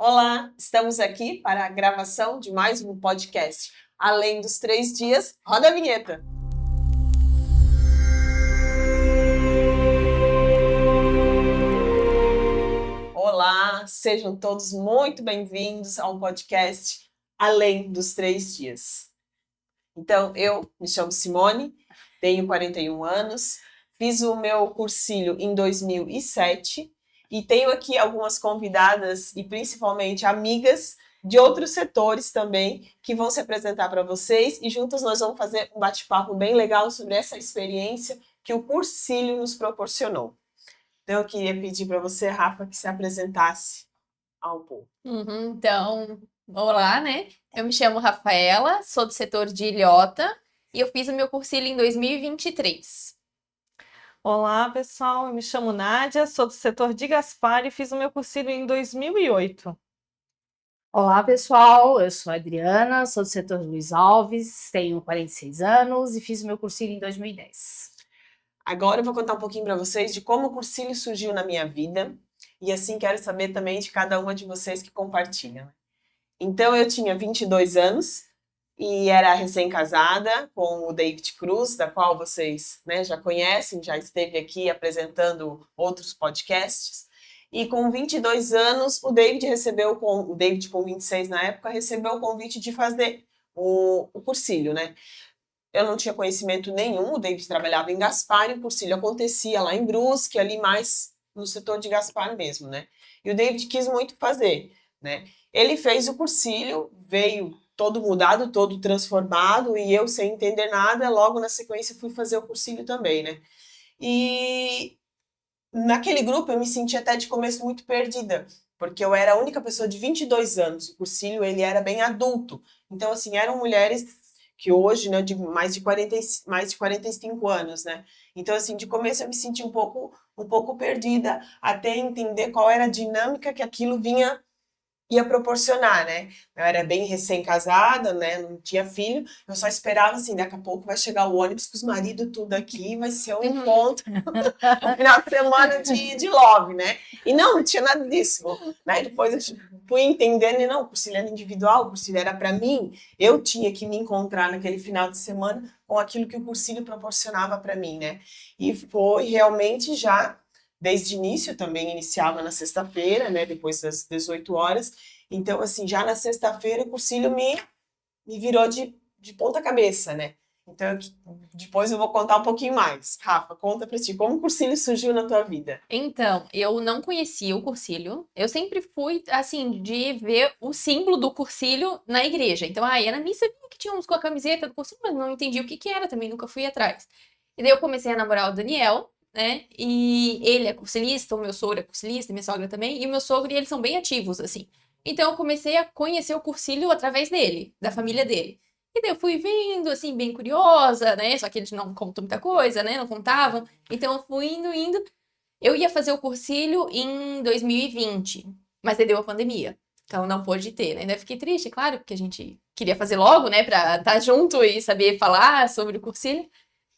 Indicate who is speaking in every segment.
Speaker 1: Olá, estamos aqui para a gravação de mais um podcast. Além dos 3 dias, roda a vinheta! Olá, sejam todos muito bem-vindos ao podcast Além dos 3 dias. Então, eu me chamo Simone, tenho 41 anos, fiz o meu cursilho em 2007 e tenho aqui algumas convidadas e principalmente amigas de outros setores também que vão se apresentar para vocês e juntas nós vamos fazer um bate-papo bem legal sobre essa experiência que o cursilho nos proporcionou. Então, eu queria pedir para você, Rafa, que se apresentasse ao povo.
Speaker 2: Então, olá, né? Eu me chamo Rafaela, sou do setor de Ilhota e eu fiz o meu cursilho em 2023.
Speaker 3: Olá, pessoal. Eu me chamo Nádia, sou do setor de Gaspar e fiz o meu cursilho em 2008.
Speaker 4: Olá, pessoal. Eu sou a Adriana, sou do setor Luiz Alves, tenho 46 anos e fiz o meu cursilho em 2010.
Speaker 1: Agora eu vou contar um pouquinho para vocês de como o cursilho surgiu na minha vida e assim quero saber também de cada uma de vocês que compartilham. Então eu tinha 22 anos e era recém-casada com o David Cruz, da qual vocês já conhecem, já esteve aqui apresentando outros podcasts. E com 22 anos, o David com 26 na época, recebeu o convite de fazer o cursilho, né? Eu não tinha conhecimento nenhum, o David trabalhava em Gaspar e o cursilho acontecia lá em Brusque, ali mais no setor de Gaspar mesmo, né? E o David quis muito fazer, né? Ele fez o cursilho, veio todo mudado, todo transformado, e eu sem entender nada, logo na sequência fui fazer o cursilho também, né? E naquele grupo eu me senti até de começo muito perdida, porque eu era a única pessoa de 22 anos, o cursilho ele era bem adulto, então assim, eram mulheres que hoje, né, de mais de 45 anos, né? Então, assim, de começo eu me senti um pouco perdida, até entender qual era a dinâmica que aquilo ia proporcionar, né? Eu era bem recém-casada, né? Não tinha filho, eu só esperava assim, daqui a pouco vai chegar o ônibus com os maridos tudo aqui, vai ser um encontro, um final de semana de love, né? E não tinha nada disso, né? Depois eu fui entendendo, e não, o cursilho era individual, o cursilho era para mim, eu tinha que me encontrar naquele final de semana com aquilo que o cursilho proporcionava para mim, né? E foi realmente já desde o início, também iniciava na sexta-feira, né, depois das 18 horas. Então, assim, já na sexta-feira o cursilho me virou de ponta cabeça, né? Então, depois eu vou contar um pouquinho mais. Rafa, conta pra ti, como o cursilho surgiu na tua vida?
Speaker 2: Então, eu não conhecia o cursilho. Eu sempre fui, assim, de ver o símbolo do cursilho na igreja. Então, ia na missa, vi que tinha uns com a camiseta do cursilho, mas não entendi o que era também, nunca fui atrás. E daí eu comecei a namorar o Daniel, né? E ele é cursilista, o meu sogro é cursilista, minha sogra também, e o meu sogro e eles são bem ativos, assim. Então eu comecei a conhecer o cursilho através dele, da família dele. E daí eu fui vendo, assim, bem curiosa, né? Só que eles não contam muita coisa, né? Não contavam. Então eu fui indo. Eu ia fazer o cursilho em 2020, mas daí deu a pandemia. Então não pôde ter, né? Ainda fiquei triste, claro, porque a gente queria fazer logo, né? Pra estar junto e saber falar sobre o cursilho.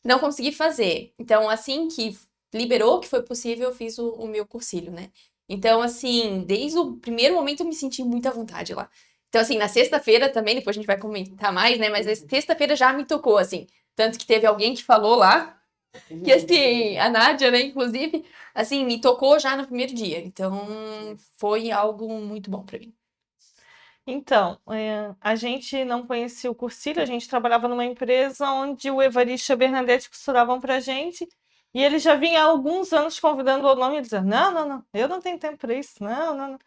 Speaker 2: Não consegui fazer. Então, assim que liberou que foi possível, eu fiz o meu cursilho, né? Então, assim, desde o primeiro momento eu me senti muito à vontade lá. Então, assim, na sexta-feira também, depois a gente vai comentar mais, né? Mas na sexta-feira já me tocou, assim. Tanto que teve alguém que falou lá, que assim, a Nádia, né, inclusive, assim, me tocou já no primeiro dia. Então, foi algo muito bom pra mim.
Speaker 3: Então, a gente não conhecia o cursilho, a gente trabalhava numa empresa onde o Evaristo e a Bernadette costuravam pra gente, e ele já vinha há alguns anos convidando o nome e dizendo, não, eu não tenho tempo para isso, não.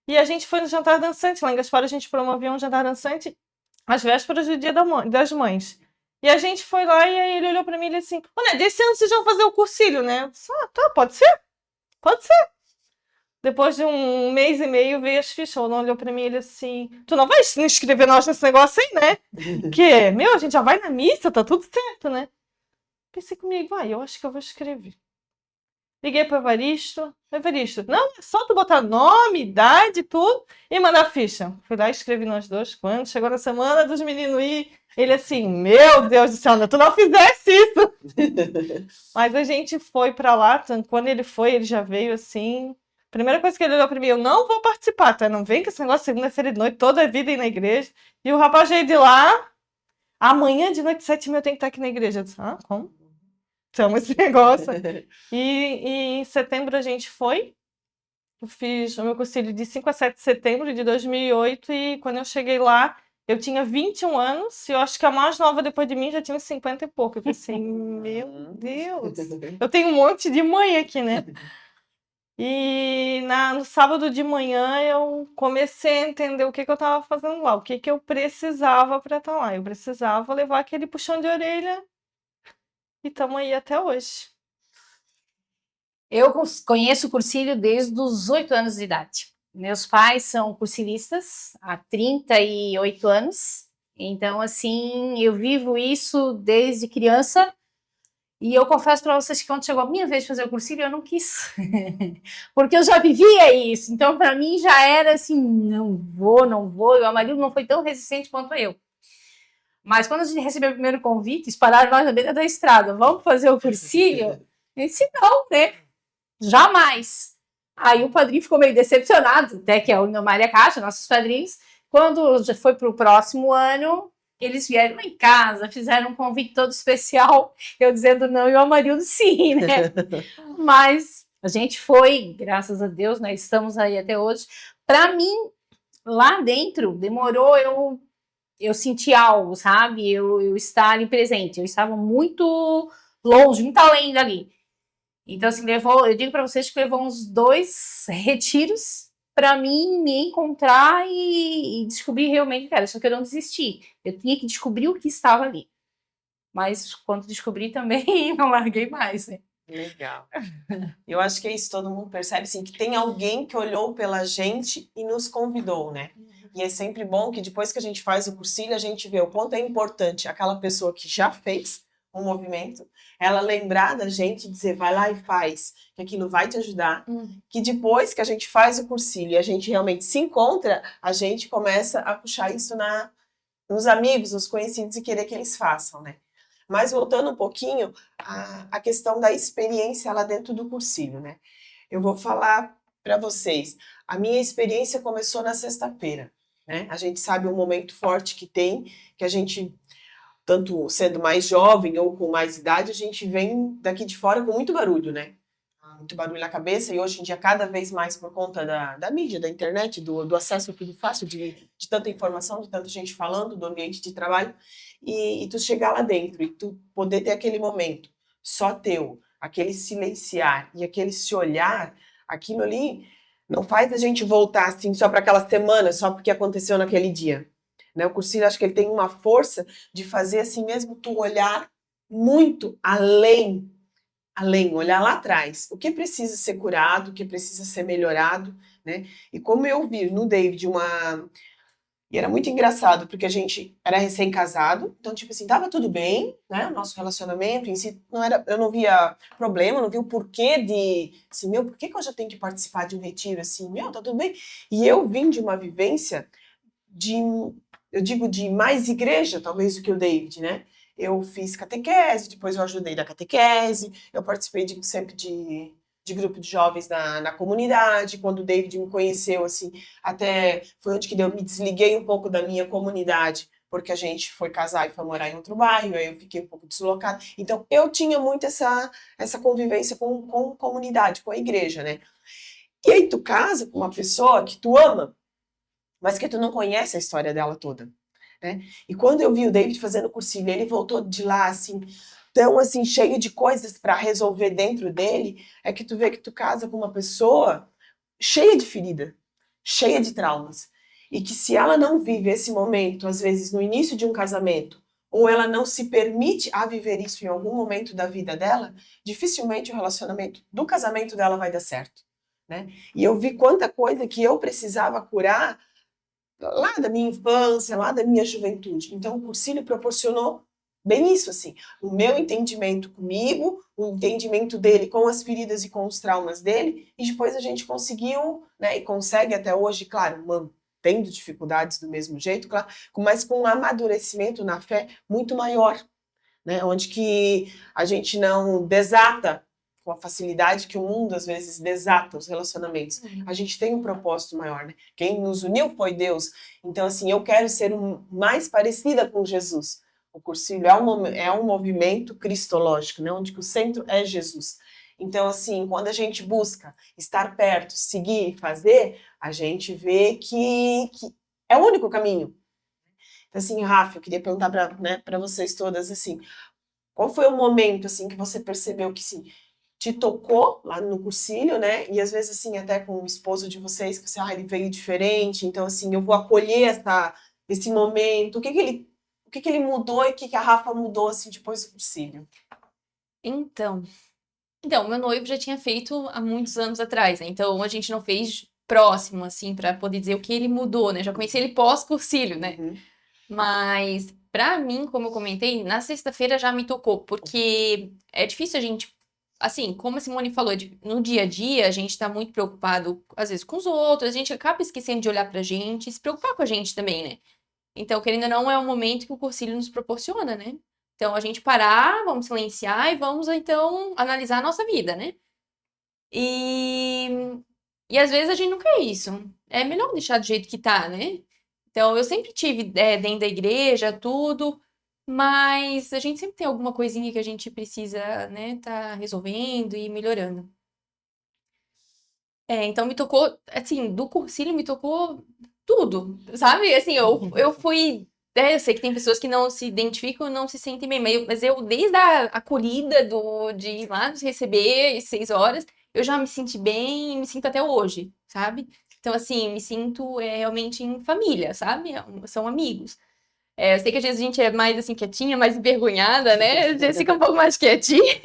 Speaker 3: E a gente foi no jantar dançante, lá em Gaspar a gente promovia um jantar dançante às vésperas do Dia das Mães. E a gente foi lá e aí ele olhou pra mim e ele assim, né, desse ano vocês vão fazer o cursilho, né? Eu disse, tá, pode ser. Depois de um mês e meio veio as fichas, ele olhou pra mim e ele assim, tu não vai se inscrever nós nesse negócio aí, né? Que, a gente já vai na missa, tá tudo certo, né? Pensei comigo, eu acho que eu vou escrever. Liguei pro Evaristo, não, é só tu botar nome, idade, tudo, e mandar a ficha. Fui lá e escrevi nós dois, quando chegou na semana dos meninos ir, ele assim, meu Deus do céu, tu não fizesse isso! Mas a gente foi pra lá, quando ele foi, ele já veio assim, Primeira coisa que ele olhou pra mim, eu não vou participar, tá? Não vem com esse negócio segunda-feira de noite, toda a vida ir na igreja. E o rapaz já ia de lá, amanhã de noite, 7h30 eu tenho que estar aqui na igreja. Eu disse, como? Então, esse negócio. E em setembro a gente foi. Eu fiz o meu cursilho de 5 a 7 de setembro de 2008 e quando eu cheguei lá, eu tinha 21 anos e eu acho que a mais nova depois de mim já tinha uns 50 e pouco. Eu pensei, meu Deus, eu tenho um monte de mãe aqui, né? E no sábado de manhã eu comecei a entender o que eu estava fazendo lá, o que eu precisava para estar lá. Eu precisava levar aquele puxão de orelha e estamos aí até hoje.
Speaker 4: Eu conheço o cursilho desde os 8 anos de idade. Meus pais são cursilistas há 38 anos. Então, assim, eu vivo isso desde criança. E eu confesso para vocês que quando chegou a minha vez de fazer o cursilho, eu não quis. Porque eu já vivia isso. Então, para mim, já era assim, não vou. E o Amarildo não foi tão resistente quanto eu. Mas quando a gente recebeu o primeiro convite, espalharam nós na beira da estrada. Vamos fazer o cursilho? Eu disse, não, né? Jamais. Aí o padrinho ficou meio decepcionado, até que é o Lindomar e a Caixa, nossos padrinhos. Quando já foi para o próximo ano, eles vieram em casa, fizeram um convite todo especial, eu dizendo não e o Amarildo sim, né? Mas a gente foi, graças a Deus, né? Estamos aí até hoje. Para mim, lá dentro, demorou eu senti algo, sabe? Eu estar ali presente. Eu estava muito longe, muito além dali. Então, assim, eu digo para vocês que levou uns 2 retiros para mim me encontrar e descobrir realmente, cara, só que eu não desisti. Eu tinha que descobrir o que estava ali. Mas quando descobri também, não larguei mais, né?
Speaker 1: Legal. Eu acho que é isso, todo mundo percebe, assim, que tem alguém que olhou pela gente e nos convidou, né? E é sempre bom que depois que a gente faz o cursilho, a gente vê o quanto é importante aquela pessoa que já fez um movimento, ela lembrar da gente e dizer, vai lá e faz, que aquilo vai te ajudar, que depois que a gente faz o cursilho e a gente realmente se encontra, a gente começa a puxar isso nos amigos, nos conhecidos e querer que eles façam, né? Mas voltando um pouquinho à questão da experiência lá dentro do cursilho, né? Eu vou falar para vocês, a minha experiência começou na sexta-feira, né? A gente sabe o momento forte que tem, que a gente tanto sendo mais jovem ou com mais idade, a gente vem daqui de fora com muito barulho, né? Muito barulho na cabeça e hoje em dia cada vez mais por conta da mídia, da internet, do acesso a tudo fácil, de tanta informação, de tanta gente falando do ambiente de trabalho e tu chegar lá dentro e tu poder ter aquele momento só teu, aquele silenciar e aquele se olhar, aquilo ali não faz a gente voltar assim só para aquela semana, só porque aconteceu naquele dia. Né? O cursilho, acho que ele tem uma força de fazer assim mesmo tu olhar muito além, olhar lá atrás. O que precisa ser curado, o que precisa ser melhorado, né? E como eu vi no David E era muito engraçado, porque a gente era recém-casado, então, tipo assim, tava tudo bem, né? O nosso relacionamento em si, eu não via problema, não via o porquê assim, por que eu já tenho que participar de um retiro, assim, tá tudo bem. E eu vim de uma vivência eu digo de mais igreja, talvez, do que o David, né? Eu fiz catequese, depois eu ajudei da catequese, eu participei sempre de grupo de jovens na comunidade. Quando o David me conheceu, assim, até foi onde que eu me desliguei um pouco da minha comunidade, porque a gente foi casar e foi morar em outro bairro, aí eu fiquei um pouco deslocada. Então, eu tinha muito essa convivência com comunidade, com a igreja, né? E aí tu casa com uma pessoa que tu ama, mas que tu não conhece a história dela toda, né? E quando eu vi o David fazendo cursilho, ele voltou de lá, assim, tão, assim, cheio de coisas para resolver dentro dele, é que tu vê que tu casa com uma pessoa cheia de ferida, cheia de traumas, e que se ela não vive esse momento, às vezes no início de um casamento, ou ela não se permite a viver isso em algum momento da vida dela, dificilmente o relacionamento do casamento dela vai dar certo, né? E eu vi quanta coisa que eu precisava curar lá da minha infância, lá da minha juventude. Então, o cursilho proporcionou bem isso, assim, o meu entendimento comigo, o entendimento dele com as feridas e com os traumas dele, e depois a gente conseguiu, né, e consegue até hoje, claro, mantendo dificuldades do mesmo jeito, claro, mas com um amadurecimento na fé muito maior, né, onde que a gente não desata com a facilidade que o mundo às vezes desata os relacionamentos. A gente tem um propósito maior, né? Quem nos uniu foi Deus. Então, assim, eu quero ser mais parecida com Jesus. O Cursilho é um movimento cristológico, né? Onde que o centro é Jesus. Então, assim, quando a gente busca estar perto, seguir, fazer, a gente vê que é o único caminho. Então, assim, Rafa, eu queria perguntar para vocês todas, assim, qual foi o momento, assim, que você percebeu que, assim, te tocou lá no Cursilho, né? E às vezes, assim, até com o esposo de vocês, que você, ele veio diferente, então, assim, eu vou acolher esse momento. O que ele mudou e o que a Rafa mudou, assim, depois do Cursilho?
Speaker 2: Então, meu noivo já tinha feito há muitos anos atrás, né? Então a gente não fez próximo, assim, pra poder dizer o que ele mudou, né? Já conheci ele pós-Cursilho, né?
Speaker 1: Uhum.
Speaker 2: Mas, pra mim, como eu comentei, na sexta-feira já me tocou, porque é difícil a gente, assim, como a Simone falou, no dia a dia a gente tá muito preocupado, às vezes, com os outros, a gente acaba esquecendo de olhar pra gente e se preocupar com a gente também, né? Então, querendo ou não, é um momento que o Cursilho nos proporciona, né? Então, a gente parar, vamos silenciar e vamos, então, analisar a nossa vida, né? E, e às vezes a gente não quer isso. É melhor deixar do jeito que tá, né? Então, eu sempre tive dentro da igreja, tudo, mas a gente sempre tem alguma coisinha que a gente precisa, né, tá resolvendo e melhorando. Então me tocou, assim, do Cursilho me tocou tudo, sabe? Assim, eu fui. Eu sei que tem pessoas que não se identificam, não se sentem bem, mas eu desde a acolhida de ir lá nos receber às 6 horas, eu já me senti bem e me sinto até hoje, sabe? Então, assim, me sinto realmente em família, sabe? São amigos. Eu sei que às vezes a gente é mais, assim, quietinha, mais envergonhada, né? Às vezes fica um pouco mais quietinha.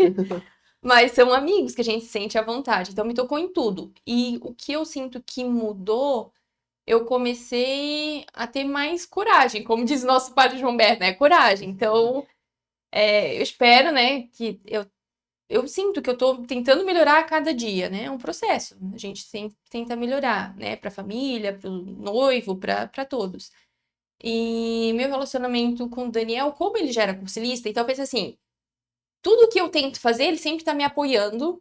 Speaker 2: Mas são amigos que a gente se sente à vontade. Então, me tocou em tudo. E o que eu sinto que mudou, eu comecei a ter mais coragem. Como diz o nosso padre João Berto, né? Coragem. Então, eu espero, né, que eu sinto que eu tô tentando melhorar a cada dia, né? É um processo. A gente sempre tenta melhorar, né? Pra família, pro noivo, pra todos. E meu relacionamento com o Daniel, como ele já era cursilista, então eu pensei assim, tudo que eu tento fazer, ele sempre tá me apoiando.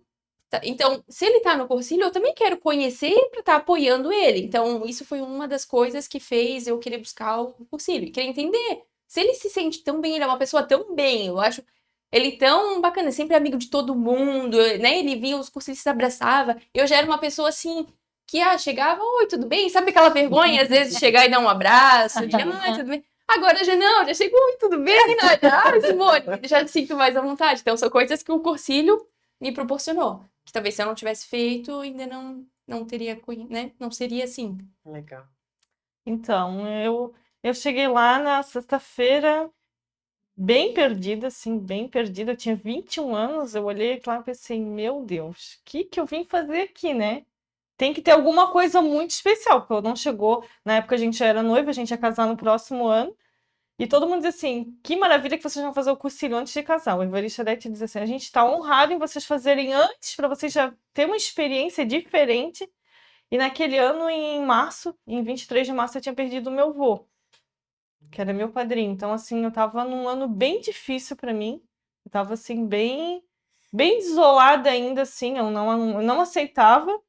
Speaker 2: Então, se ele tá no Cursilho, eu também quero conhecer pra estar apoiando ele. Então, isso foi uma das coisas que fez eu querer buscar o Cursilho e querer entender. Se ele se sente tão bem, ele é uma pessoa tão bem, eu acho ele tão bacana, sempre amigo de todo mundo, né? Ele via os cursilistas, se abraçava. Eu já era uma pessoa assim, que chegava, oi, tudo bem? Sabe aquela vergonha, às vezes, de chegar e dar um abraço, de, tudo bem? Agora já não, já chegou, oi, tudo bem, Renata? Simone, já me sinto mais à vontade. Então, são coisas que o Cursilho me proporcionou. Que talvez se eu não tivesse feito, ainda não teria, né? Não seria assim.
Speaker 1: Legal.
Speaker 3: Então, eu cheguei lá na sexta-feira bem perdida, assim, bem perdida. Eu tinha 21 anos, eu olhei lá e pensei, meu Deus, o que eu vim fazer aqui, né? Tem que ter alguma coisa muito especial, porque eu não chegou. Na época a gente já era noiva, a gente ia casar no próximo ano. E todo mundo diz assim, que maravilha que vocês vão fazer o cursilho antes de casar. O Evarista Dete diz assim, a gente está honrado em vocês fazerem antes, para vocês já terem uma experiência diferente. E naquele ano, em março, em 23 de março, eu tinha perdido o meu avô, que era meu padrinho. Então, assim, eu tava num ano bem difícil para mim. Eu tava, assim, bem desolada ainda, assim, eu não aceitava.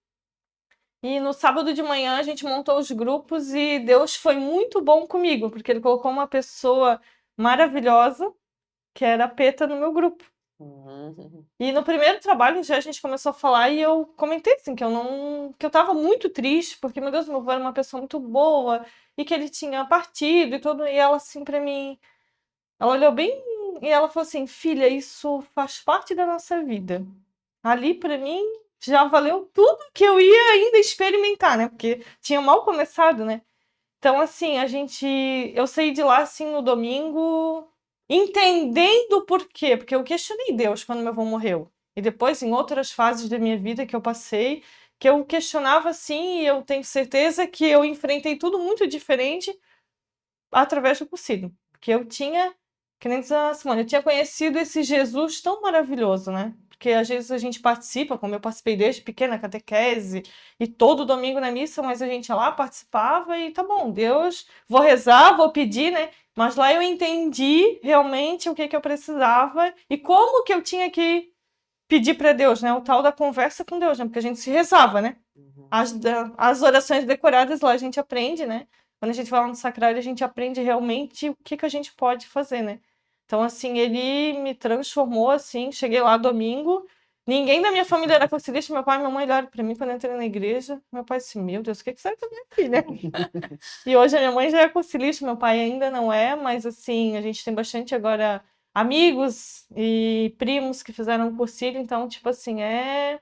Speaker 3: E no sábado de manhã a gente montou os grupos e Deus foi muito bom comigo, porque ele colocou uma pessoa maravilhosa, que era a Peta, no meu grupo.
Speaker 1: Uhum.
Speaker 3: E no primeiro trabalho já a gente começou a falar e eu comentei assim que eu tava muito triste, porque meu Deus, meu avô era uma pessoa muito boa e que ele tinha partido e tudo, e ela assim para mim, ela olhou bem e ela falou assim: "Filha, isso faz parte da nossa vida". Ali para mim já valeu tudo que eu ia ainda experimentar, né? Porque tinha mal começado, né? Então, assim, eu saí de lá, assim, no domingo, entendendo o porquê. Porque eu questionei Deus quando meu avô morreu. E depois, em outras fases da minha vida que eu passei, que eu questionava, assim, e eu tenho certeza que eu enfrentei tudo muito diferente através do Cursilho. Porque eu tinha, que nem diz a Simone, eu tinha conhecido esse Jesus tão maravilhoso, né? Porque às vezes a gente participa, como eu participei desde pequena, catequese, e todo domingo na missa, mas a gente ia lá, participava e tá bom, Deus, vou rezar, vou pedir, né? Mas lá eu entendi realmente o que eu precisava e como que eu tinha que pedir para Deus, né? O tal da conversa com Deus, né? Porque a gente se rezava, né? As orações decoradas lá a gente aprende, né? Quando a gente vai lá no sacrário, a gente aprende realmente o que a gente pode fazer, né? Então, assim, ele me transformou, assim, cheguei lá domingo, ninguém da minha família era cursilista, meu pai e minha mãe olharam para mim quando eu entrei na igreja, meu pai disse, meu Deus, o que será que é minha filha? E hoje a minha mãe já é cursilista, meu pai ainda não é, mas, assim, a gente tem bastante agora amigos e primos que fizeram cursilho, então, tipo assim, é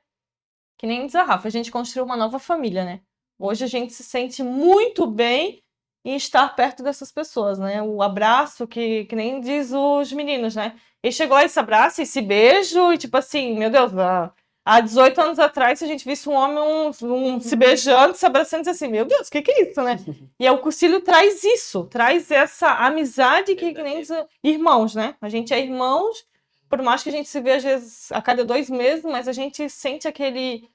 Speaker 3: que nem desarrafa, a gente construiu uma nova família, né? Hoje a gente se sente muito bem em estar perto dessas pessoas, né? O abraço, que nem diz os meninos, né? E chegou a esse abraço, esse beijo, e tipo assim, meu Deus, há 18 anos atrás, se a gente visse um homem se beijando, se abraçando, diz assim, meu Deus, o que é isso, né? E o cursilho traz isso, traz essa amizade que nem diz irmãos, né? A gente é irmãos, por mais que a gente se veja às vezes a cada 2 meses, mas a gente sente aquele...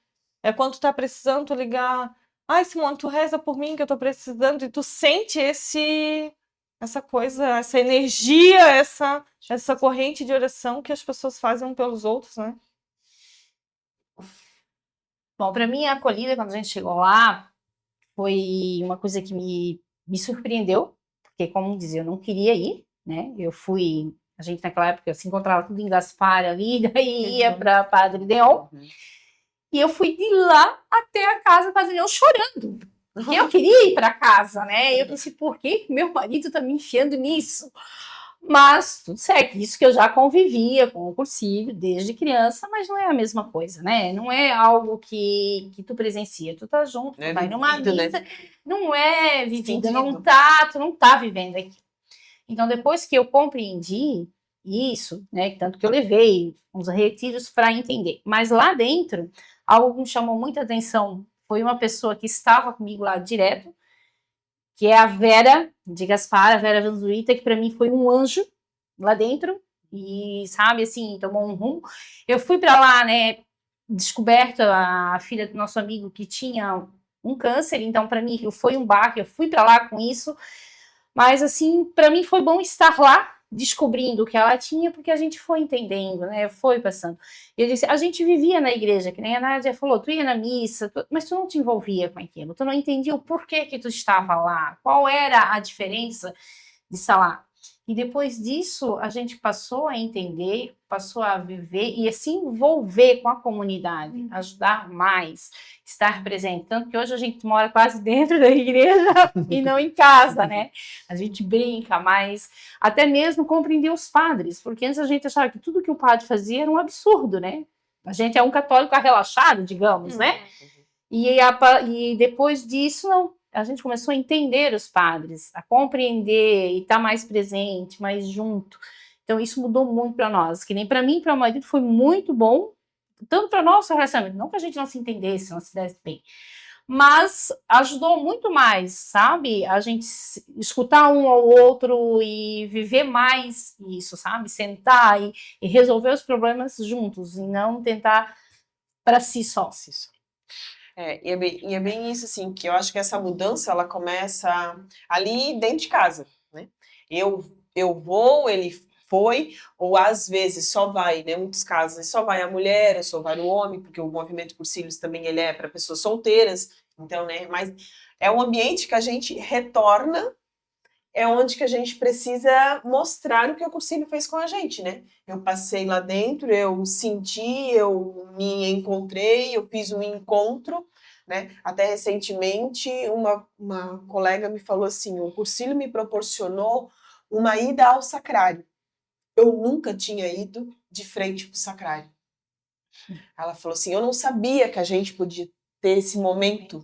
Speaker 3: quando tu tá precisando, tu ligar... Ai, Simone, tu reza por mim que eu tô precisando. E tu sente essa coisa, essa energia, essa corrente de oração que as pessoas fazem um pelos outros, né?
Speaker 4: Bom, para mim, a acolhida, quando a gente chegou lá, foi uma coisa que me surpreendeu, porque, como dizer, eu não queria ir, né? Eu fui, a gente naquela época se encontrava tudo em Gaspar ali, daí ia para Padre Deon, e eu fui de lá até a casa do Padre Deon chorando, porque eu queria ir para casa, né? Eu pensei, por que meu marido tá me enfiando nisso? Mas tudo certo, isso que eu já convivia com o cursilho desde criança, mas não é a mesma coisa, né? Não é algo que tu presencia, tu tá junto, tu vai numa missa, né? Não é vivida, tu não tá vivendo aqui. Então, depois que eu compreendi isso, né, tanto que eu levei uns retiros para entender, mas lá dentro, algo que me chamou muita atenção foi uma pessoa que estava comigo lá direto, que é a Vera de Gaspar, a Vera Vanzuita, que para mim foi um anjo lá dentro, e sabe, assim, tomou um rumo. Eu fui para lá, né, descoberto a filha do nosso amigo que tinha um câncer, então para mim foi um baque, eu fui para lá com isso, mas assim, para mim foi bom estar lá, descobrindo o que ela tinha, porque a gente foi entendendo, né? Foi passando. Eu disse, a gente vivia na igreja, que nem a Nádia falou, tu ia na missa, mas tu não te envolvia com aquilo, tu não entendia o porquê que tu estava lá, qual era a diferença de estar lá. E depois disso, a gente passou a entender, passou a viver e se envolver com a comunidade, ajudar mais, estar presente. Tanto que hoje a gente mora quase dentro da igreja e não em casa, né? A gente brinca mais, até mesmo compreender os padres, porque antes a gente achava que tudo que o padre fazia era um absurdo, né? A gente é um católico relaxado, digamos, né? E depois disso, não. A gente começou a entender os padres, a compreender e estar mais presente, mais junto. Então, isso mudou muito para nós. Que nem para mim e para o marido foi muito bom, tanto para o nosso relacionamento. Não que a gente não se entendesse, não se desse bem, mas ajudou muito mais, sabe? A gente escutar um ao outro e viver mais isso, sabe? Sentar e resolver os problemas juntos e não tentar para si só.
Speaker 1: E é bem isso, assim, que eu acho que essa mudança, ela começa ali dentro de casa, né? Eu vou, ele foi, ou às vezes só vai, né? Muitos casos, só vai a mulher, ou só vai o homem, porque o movimento Cursilhos também ele é para pessoas solteiras, então, né? Mas é um ambiente que a gente retorna, é onde que a gente precisa mostrar o que o Cursilho fez com a gente, né? Eu passei lá dentro, eu senti, eu me encontrei, eu fiz um encontro, né? Até recentemente, uma colega me falou assim, o Cursilho me proporcionou uma ida ao sacrário. Eu nunca tinha ido de frente para o sacrário. Ela falou assim, eu não sabia que a gente podia ter esse momento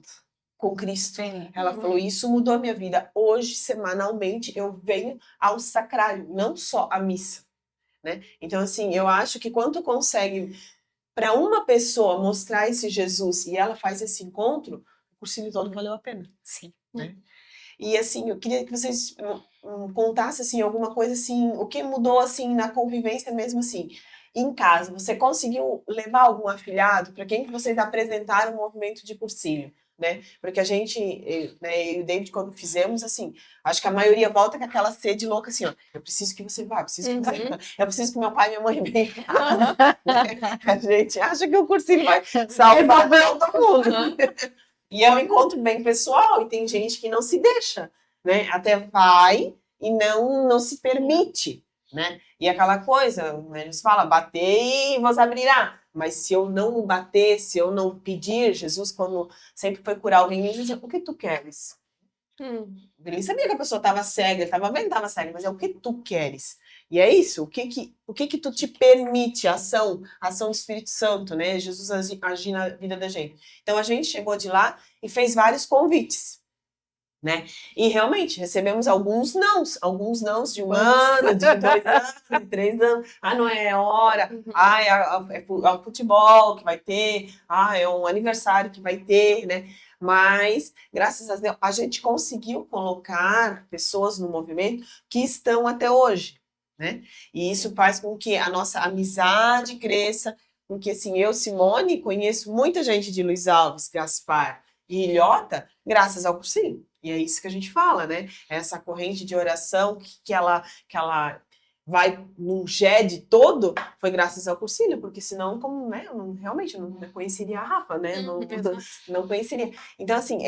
Speaker 1: com Cristo. Ela falou, isso mudou a minha vida. Hoje, semanalmente, eu venho ao sacrário, não só à missa, né? Então, assim, eu acho que quando tu consegue, para uma pessoa, mostrar esse Jesus e ela faz esse encontro, o cursinho todo valeu a pena.
Speaker 4: Sim.
Speaker 1: Né? E, assim, eu queria que vocês contassem, assim, alguma coisa, assim, o que mudou, assim, na convivência mesmo, assim, em casa. Você conseguiu levar algum afilhado? Para quem que vocês apresentaram o movimento de cursilho? né? Porque a gente, né, eu e o David, quando fizemos, assim, acho que a maioria volta com aquela sede louca, assim, ó, eu preciso que você vá, eu preciso que você vá, eu preciso que meu pai e minha mãe venham. A gente acha que o cursinho vai salvar todo mundo. E é um encontro bem pessoal, e tem gente que não se deixa, né? Até vai e não se permite, né? E aquela coisa, né, eles falam, bater e vos abrirá. Mas se eu não bater, se eu não pedir, Jesus, quando sempre foi curar alguém, ele dizia, o que tu queres? Ele sabia que a pessoa estava cega, ele estava vendo que estava cega, mas é o que tu queres. E é isso, o que tu te permite, a ação do Espírito Santo, né? Jesus agir na vida da gente. Então a gente chegou de lá e fez vários convites, né? E realmente recebemos alguns nãos de 1 ano, de 2 anos, de 3 anos. Ah, não é hora. Ah, é o futebol que vai ter. Ah, é um aniversário que vai ter, né? Mas, graças a Deus, a gente conseguiu colocar pessoas no movimento que estão até hoje, né? E isso faz com que a nossa amizade cresça, com que, assim, eu, Simone, conheço muita gente de Luiz Alves, Gaspar e Ilhota, graças ao cursinho. E é isso que a gente fala, né? Essa corrente de oração que ela vai num GED todo, foi graças ao cursilho, porque senão, como, né, eu realmente não conheceria a Rafa, né? Não conheceria. Então, assim,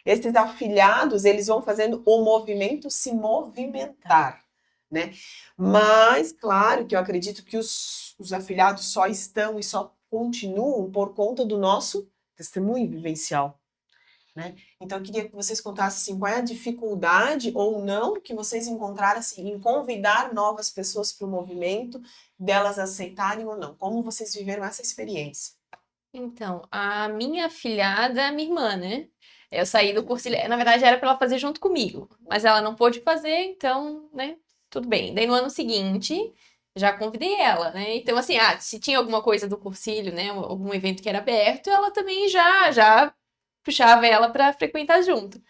Speaker 1: esses afiliados, eles vão fazendo o movimento se movimentar, né? Mas, claro, que eu acredito que os afiliados só estão e só continuam por conta do nosso testemunho vivencial, né? Então, eu queria que vocês contassem assim, qual é a dificuldade ou não que vocês encontraram assim, em convidar novas pessoas para o movimento, delas aceitarem ou não. Como vocês viveram essa experiência?
Speaker 2: Então, a minha afilhada é minha irmã, né? Eu saí do cursilho, na verdade era para ela fazer junto comigo, mas ela não pôde fazer, então, né, tudo bem. Daí no ano seguinte, já convidei ela, né? Então, assim, se tinha alguma coisa do cursilho, né, algum evento que era aberto, ela também já puxava ela para frequentar junto.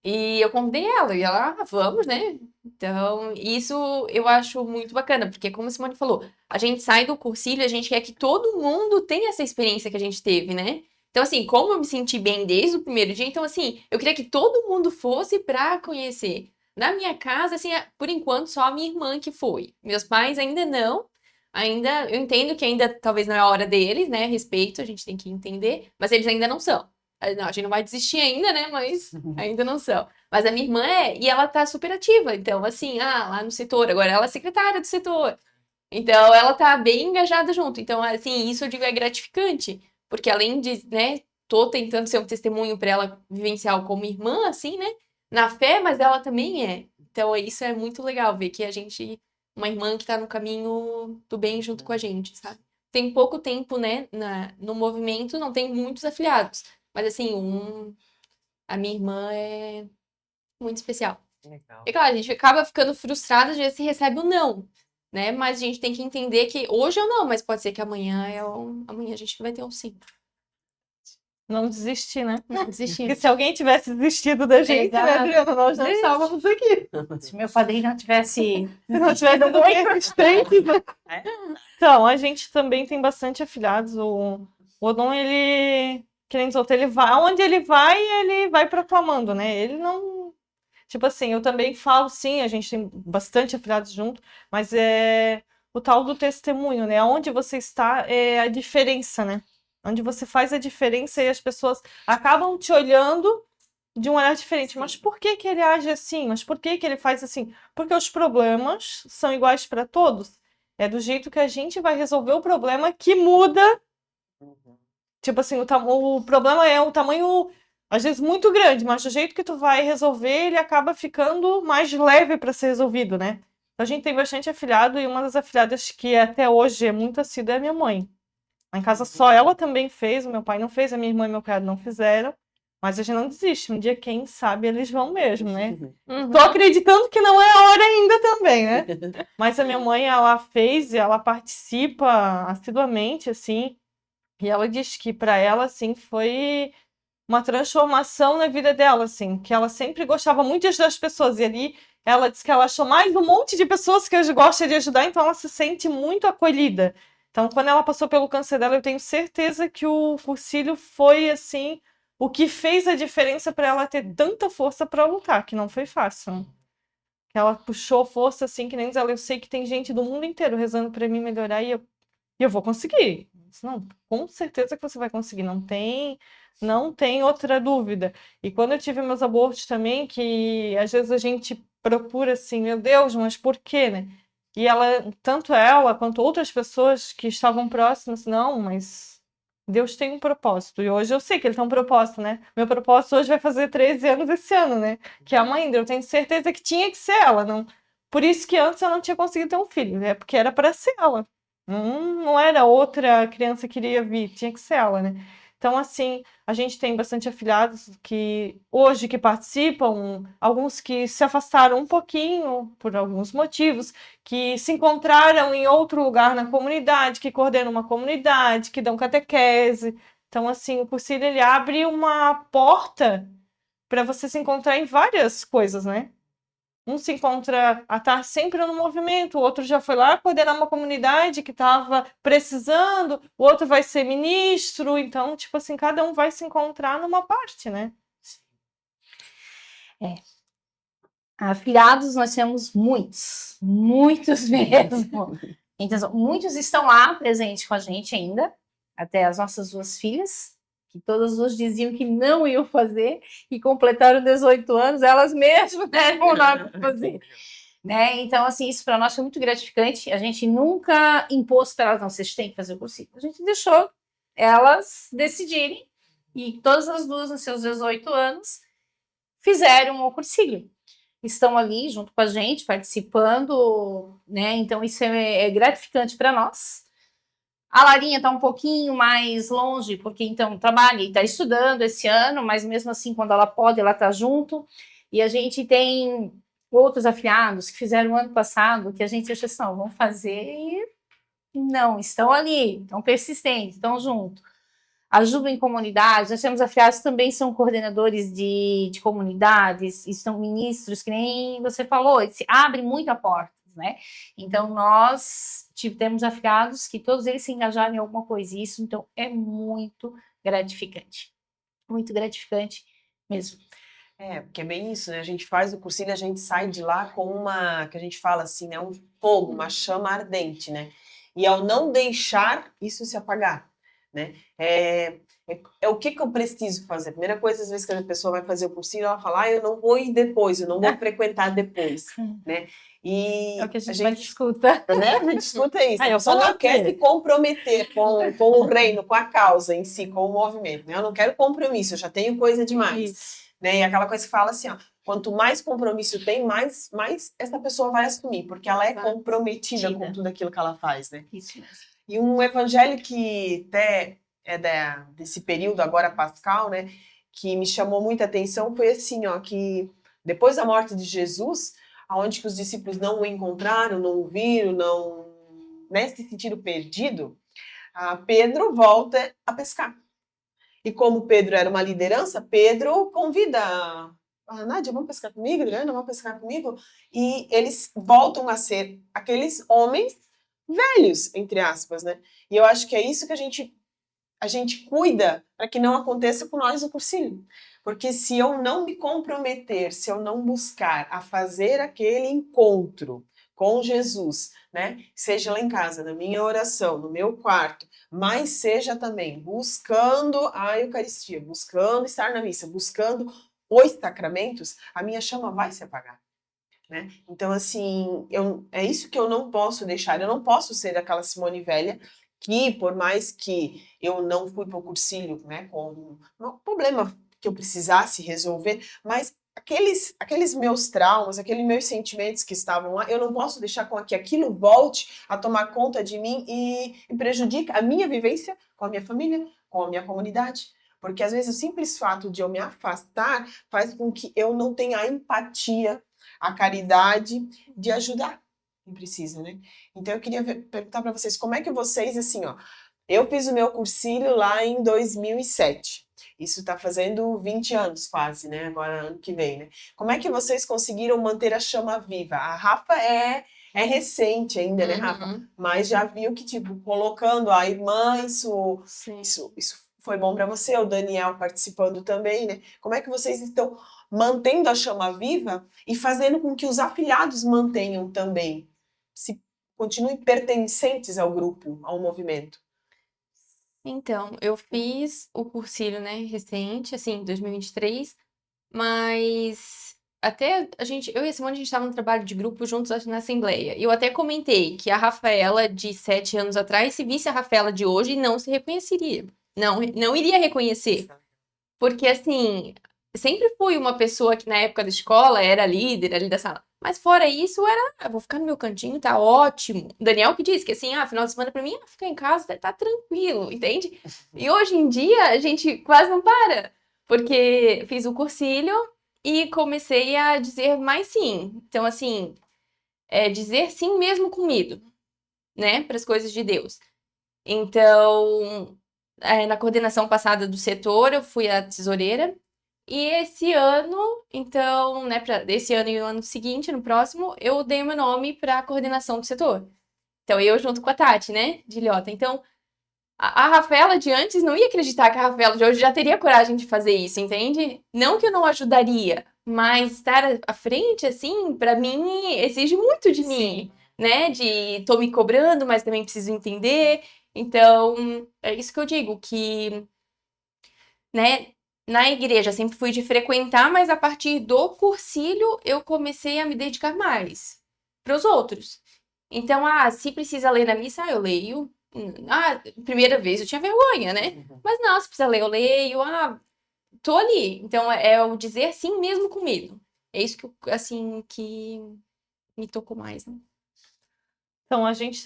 Speaker 2: E eu convidei ela, e ela, vamos, né? Então, isso eu acho muito bacana, porque como a Simone falou, a gente sai do cursilho, a gente quer que todo mundo tenha essa experiência que a gente teve, né? Então, assim, como eu me senti bem desde o primeiro dia, então, assim, eu queria que todo mundo fosse pra conhecer. Na minha casa, assim, por enquanto, só a minha irmã que foi. Meus pais ainda não. Ainda, eu entendo que ainda talvez não é a hora deles, né? Respeito, a gente tem que entender, mas eles ainda não são. Não, a gente não vai desistir ainda, né? Mas ainda não são. Mas a minha irmã e ela tá super ativa. Então, assim, lá no setor, agora ela é secretária do setor. Então, ela tá bem engajada junto. Então, assim, isso eu digo é gratificante. Porque além de, né, tô tentando ser um testemunho para ela vivenciar como irmã, assim, né? Na fé, mas ela também é. Então, isso é muito legal ver que a gente, uma irmã que tá no caminho do bem junto com a gente, sabe? Tem pouco tempo, né, no movimento, não tem muitos afiliados. Mas assim, a minha irmã é muito especial.
Speaker 1: Legal.
Speaker 2: E claro, a gente acaba ficando frustrada às vezes se recebe o não, né? Mas a gente tem que entender que hoje é o não, mas pode ser que amanhã amanhã a gente vai ter um sim.
Speaker 3: Não desistir, né?
Speaker 2: Não desistir.
Speaker 3: Porque se alguém tivesse desistido da gente, né,
Speaker 4: Exato.
Speaker 3: Adriana, nós não estávamos aqui.
Speaker 4: Se meu padrinho não tivesse.
Speaker 3: Se não tivesse sido persistente, né? Então, a gente também tem bastante afiliados. O Odon, ele, que nem outros, ele vai, onde ele vai proclamando, né? Ele não... Tipo assim, eu também falo, sim, a gente tem bastante afiliados junto, mas é o tal do testemunho, né? Onde você está é a diferença, né? Onde você faz a diferença e as pessoas acabam te olhando de um olhar diferente. Mas por que que ele age assim? Mas por que que ele faz assim? Porque os problemas são iguais para todos. É do jeito que a gente vai resolver o problema que muda. Tipo assim, o problema é um tamanho, às vezes, muito grande, mas do jeito que tu vai resolver, ele acaba ficando mais leve para ser resolvido, né? Então, a gente tem bastante afilhado, e uma das afilhadas que até hoje é muito assídua é a minha mãe. Lá em casa só ela também fez, o meu pai não fez, a minha irmã e meu cunhado não fizeram. Mas a gente não desiste. Um dia, quem sabe, eles vão mesmo, né? Tô acreditando que não é a hora ainda também, né? Mas a minha mãe, ela fez e ela participa assiduamente, assim. E ela diz que para ela, assim, foi uma transformação na vida dela, assim. Que ela sempre gostava muito de ajudar as pessoas. E ali, ela disse que ela achou mais um monte de pessoas que ela gosta de ajudar, então ela se sente muito acolhida. Então, quando ela passou pelo câncer dela, eu tenho certeza que o cursilho foi, assim, o que fez a diferença para ela ter tanta força para lutar, que não foi fácil. Né? Que ela puxou força assim, que nem diz ela, eu sei que tem gente do mundo inteiro rezando para mim melhorar e eu vou conseguir. Não, com certeza que você vai conseguir, não tem outra dúvida. E quando eu tive meus abortos também, que às vezes a gente procura assim, meu Deus, mas por quê, né? E ela, tanto ela quanto outras pessoas que estavam próximas, não, mas Deus tem um propósito. E hoje eu sei que ele tem um propósito, né? Meu propósito hoje vai fazer 13 anos esse ano, né? Que é a mãe dele. Eu tenho certeza que tinha que ser ela, não. Por isso que antes eu não tinha conseguido ter um filho, é porque era para ser ela. Não era outra criança que iria vir, tinha que ser ela, né? Então, assim, a gente tem bastante afiliados que hoje que participam, alguns que se afastaram um pouquinho por alguns motivos, que se encontraram em outro lugar na comunidade, que coordenam uma comunidade, que dão catequese. Então, assim, o Cursilho, ele abre uma porta para você se encontrar em várias coisas, né? Um se encontra a estar sempre no movimento, o outro já foi lá coordenar uma comunidade que estava precisando, o outro vai ser ministro, então, tipo assim, cada um vai se encontrar numa parte, né?
Speaker 4: Afiliados nós temos muitos mesmo. Então, muitos estão lá presentes com a gente ainda, até as nossas duas filhas, que todas duas diziam que não iam fazer, e completaram 18 anos, elas mesmas deram lá para fazer. Né? Então, assim, isso para nós foi muito gratificante. A gente nunca impôs para elas, não, vocês têm que fazer o cursinho. A gente deixou elas decidirem, e todas as duas, nos seus 18 anos, fizeram o cursilho. Estão ali junto com a gente, participando, né? Então, isso é gratificante para nós. A Larinha está um pouquinho mais longe, porque então trabalha e está estudando esse ano, mas mesmo assim, quando ela pode, ela está junto. E a gente tem outros afiliados que fizeram ano passado, que a gente achou assim, não, vão fazer e não, estão ali, estão persistentes, estão junto. Ajudam em comunidades, nós temos afiliados que também são coordenadores de comunidades, e são ministros, que nem você falou, se abre muita porta, né? Então, nós temos afiliados que todos eles se engajaram em alguma coisa, e isso, então, é muito gratificante mesmo.
Speaker 1: Porque é bem isso, né? A gente faz o cursinho e a gente sai de lá com uma, que a gente fala assim, né? Um fogo, uma chama ardente, né? E ao não deixar isso se apagar, né? É o que eu preciso fazer. A primeira coisa, às vezes, que a pessoa vai fazer o cursinho, ela fala, eu não vou ir depois, eu não vou frequentar depois, né? E
Speaker 4: é o que a gente mais escuta.
Speaker 1: Né? A gente escuta isso.
Speaker 3: Eu
Speaker 1: só não quer se comprometer com o reino, com a causa em si, com o movimento. Né? Eu não quero compromisso, eu já tenho coisa demais.
Speaker 3: Isso.
Speaker 1: Né? E aquela coisa que fala assim, ó, quanto mais compromisso tem, mais essa pessoa vai assumir, porque ela é comprometida com tudo aquilo que ela faz, né?
Speaker 4: Isso mesmo.
Speaker 1: E um evangelho que até desse período agora pascal, né, que me chamou muita atenção foi assim, ó, que depois da morte de Jesus, aonde que os discípulos não o encontraram, não o viram, não, né, se sentiram perdidos, Pedro volta a pescar. E como Pedro era uma liderança, Pedro convida Nádia, vamos pescar comigo? Adriana, vamos pescar comigo? E eles voltam a ser aqueles homens velhos, entre aspas, né? E eu acho que é isso que a gente cuida para que não aconteça com nós no cursinho. Porque se eu não me comprometer, se eu não buscar a fazer aquele encontro com Jesus, né? Seja lá em casa, na minha oração, no meu quarto, mas seja também buscando a Eucaristia, buscando estar na missa, buscando os sacramentos, a minha chama vai se apagar. Né? Então, assim, é isso que eu não posso deixar. Eu não posso ser aquela Simone velha que, por mais que eu não fui para o cursilho, né, com um problema que eu precisasse resolver, mas aqueles meus traumas, aqueles meus sentimentos que estavam lá, eu não posso deixar com que aquilo volte a tomar conta de mim e prejudique a minha vivência com a minha família, com a minha comunidade. Porque, às vezes, o simples fato de eu me afastar faz com que eu não tenha a empatia, a caridade de ajudar quem precisa, né? Então, eu queria perguntar para vocês, como é que vocês, assim, ó, eu fiz o meu cursilho lá em 2007. Isso está fazendo 20 anos quase, né? Agora, ano que vem, né? Como é que vocês conseguiram manter a chama viva? A Rafa é recente ainda, né, Rafa? Mas já viu que, tipo, colocando a irmã, isso foi bom para você, o Daniel participando também, né? Como é que vocês estão mantendo a chama viva e fazendo com que os afiliados mantenham também, se continuem pertencentes ao grupo, ao movimento?
Speaker 2: Então, eu fiz o cursilho, né, recente, assim, 2023, mas até eu e a Simone, a gente estava no trabalho de grupo juntos na Assembleia. E eu até comentei que a Rafaela de 7 anos atrás, se visse a Rafaela de hoje, não se reconheceria. Não iria reconhecer. Porque, assim, sempre fui uma pessoa que na época da escola era líder ali da sala. Mas fora isso, vou ficar no meu cantinho, tá ótimo. O Daniel que disse que assim, final de semana pra mim, ficar em casa tá tranquilo, entende? E hoje em dia, a gente quase não para. Porque fiz o cursilho e comecei a dizer mais sim. Então, assim, dizer sim mesmo com medo, né? Para as coisas de Deus. Então, na coordenação passada do setor, eu fui a tesoureira. E esse ano, então, né, esse ano e o ano seguinte, no próximo, eu dei o meu nome para a coordenação do setor. Então, eu junto com a Tati, né, de Ilhota. Então, a Rafaela de antes não ia acreditar que a Rafaela de hoje já teria coragem de fazer isso, entende? Não que eu não ajudaria, mas estar à frente, assim, para mim, exige muito de mim, né? Tô me cobrando, mas também preciso entender. Então, é isso que eu digo, que, né, na igreja sempre fui de frequentar, mas a partir do cursilho eu comecei a me dedicar mais para os outros. Então, se precisa ler na missa, eu leio. Primeira vez eu tinha vergonha, né? Mas não, se precisa ler, eu leio. Tô ali. Então, é o dizer sim mesmo com medo. É isso que me tocou mais, né?
Speaker 3: Então, a gente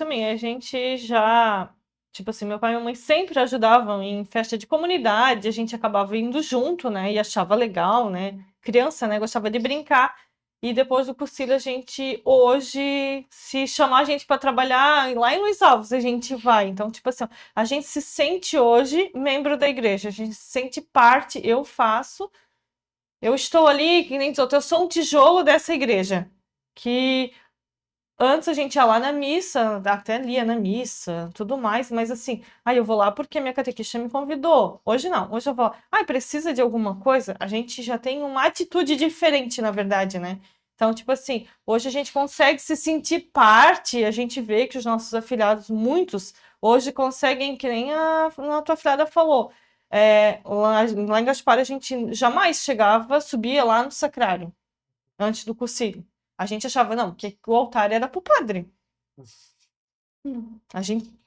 Speaker 3: já, tipo assim, meu pai e minha mãe sempre ajudavam em festa de comunidade, a gente acabava indo junto, né, e achava legal, né, criança, né, gostava de brincar, e depois do cursilho a gente, hoje, se chamar a gente para trabalhar lá em Luiz Alves, a gente vai, então, tipo assim, a gente se sente hoje membro da igreja, a gente se sente parte, eu estou ali, que nem diz outro, eu sou um tijolo dessa igreja, que antes a gente ia lá na missa, até lia na missa, tudo mais, mas assim, eu vou lá porque a minha catequista me convidou. Hoje não, hoje eu vou lá, precisa de alguma coisa? A gente já tem uma atitude diferente, na verdade, né? Então, tipo assim, hoje a gente consegue se sentir parte, a gente vê que os nossos afiliados, muitos, hoje conseguem, que nem a tua afiliada falou, lá em Gaspar a gente jamais chegava, subia lá no sacrário, antes do cursilho. A gente achava, não, que o altar era pro padre.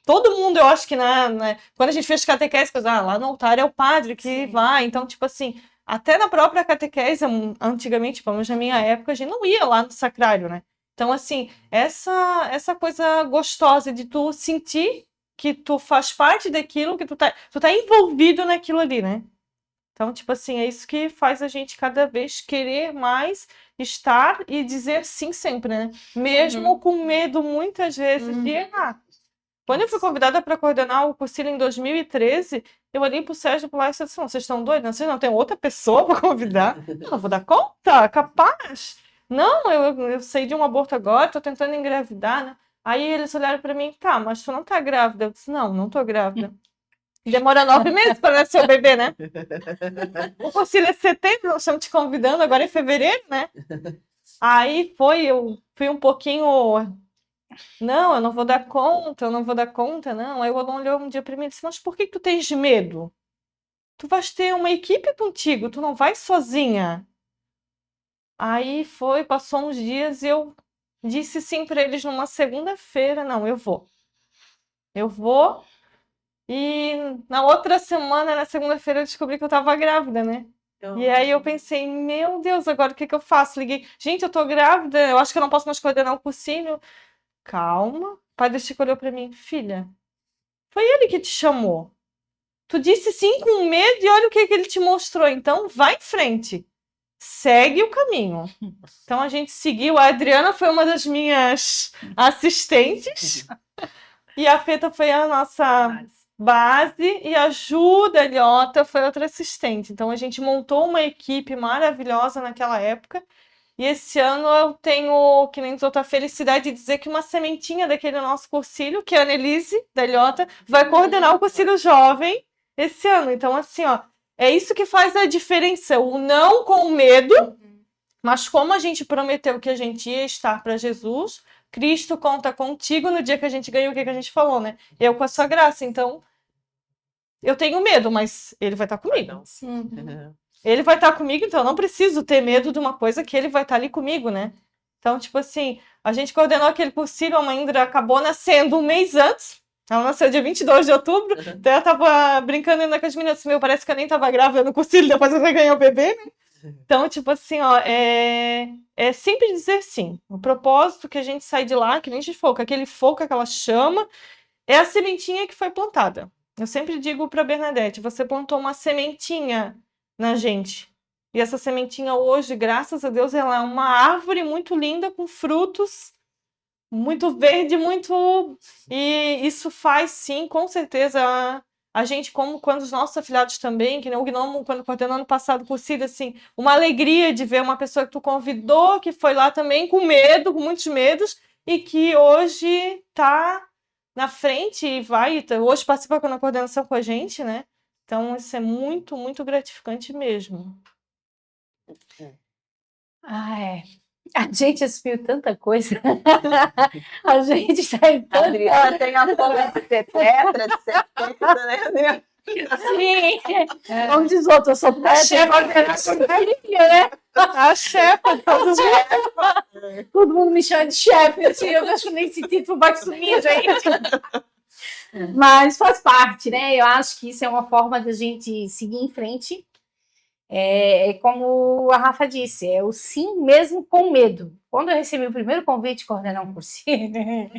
Speaker 3: Todo mundo, eu acho que quando a gente fez catequese, lá no altar é o padre que vai. Então, tipo assim, até na própria catequese, antigamente, pelo menos na minha época, a gente não ia lá no sacrário, né? Então, assim, essa coisa gostosa de tu sentir que tu faz parte daquilo, que tu tá envolvido naquilo ali, né? Então, tipo assim, é isso que faz a gente cada vez querer mais estar e dizer sim sempre, né? Mesmo com medo, muitas vezes, de errar. Quando eu fui convidada para coordenar o cursilho em 2013, eu olhei pro Sérgio e pro Laércio e disse, vocês estão doidos? Vocês não tem outra pessoa para convidar? Não vou dar conta, capaz. Não, eu saí de um aborto agora, tô tentando engravidar, né? Aí eles olharam para mim, tá, mas tu não tá grávida? Eu disse, não tô grávida. Demora 9 meses para nascer o bebê, né? O concílio é setembro, nós estamos te convidando agora em fevereiro, né? Aí eu fui um pouquinho... Não, eu não vou dar conta, não. Aí o Alon olhou um dia para mim e disse, mas por que tu tens medo? Tu vais ter uma equipe contigo, tu não vais sozinha. Aí passou uns dias e eu disse sim para eles numa segunda-feira, não, eu vou. Eu vou... E na outra semana, na segunda-feira, eu descobri que eu tava grávida, né? E aí eu pensei, meu Deus, agora o que eu faço? Liguei, gente, eu tô grávida, eu acho que eu não posso mais coordenar o cursinho. Calma. O Padre Chico olhou pra mim, filha, foi ele que te chamou. Tu disse sim com medo e olha o que ele te mostrou. Então, vai em frente. Segue o caminho. Então, a gente seguiu. A Adriana foi uma das minhas assistentes. E a Peta foi a nossa base e a Ju da Ilhota foi outra assistente. Então a gente montou uma equipe maravilhosa naquela época. E esse ano eu tenho, que nem diz outra, felicidade de dizer que uma sementinha daquele nosso cursilho, que é a Annelise da Ilhota, vai coordenar o cursilho jovem esse ano. Então, assim, ó, é isso que faz a diferença. O não com medo, mas como a gente prometeu que a gente ia estar para Jesus, Cristo conta contigo no dia que a gente ganhou o que a gente falou, né? Eu com a sua graça. Então, eu tenho medo, mas ele vai estar comigo. Ele vai estar comigo, então eu não preciso ter medo de uma coisa que ele vai estar ali comigo, né? Então, tipo assim, a gente coordenou aquele cursilho, a Maindra acabou nascendo um mês antes. Ela nasceu dia 22 de outubro. Então ela tava brincando ainda com as meninas. Meu, parece que eu nem tava grávida no cursilho, depois eu já ganhei o bebê, né? Então, tipo assim, ó, é sempre dizer sim. O propósito que a gente sai de lá, que nem a gente falou, com aquele fogo, aquela chama, é a sementinha que foi plantada. Eu sempre digo pra Bernadette, você plantou uma sementinha na gente. E essa sementinha hoje, graças a Deus, ela é uma árvore muito linda, com frutos, muito verde, muito... E isso faz, sim, com certeza, a gente, como quando os nossos afiliados também, que nem o Gnomo, quando coordenou ano passado com o Cid, assim, uma alegria de ver uma pessoa que tu convidou, que foi lá também com medo, com muitos medos, e que hoje tá na frente e vai, hoje participa na coordenação com a gente, né? Então, isso é muito, muito gratificante mesmo.
Speaker 4: A gente assumiu tanta coisa. A gente está em
Speaker 1: A Adriana tem a fama de ser tetra, de ser tetra, né, Adriana?
Speaker 4: Sim. Como diz outro, eu sou chefa, né?
Speaker 3: A chefa,
Speaker 4: Todo mundo me chama de chefe, assim, eu acho que nem esse título vai sumir, gente. Mas faz parte, né? Eu acho que isso é uma forma de a gente seguir em frente. É como a Rafa disse, é o sim mesmo com medo. Quando eu recebi o primeiro convite de coordenar um cursinho,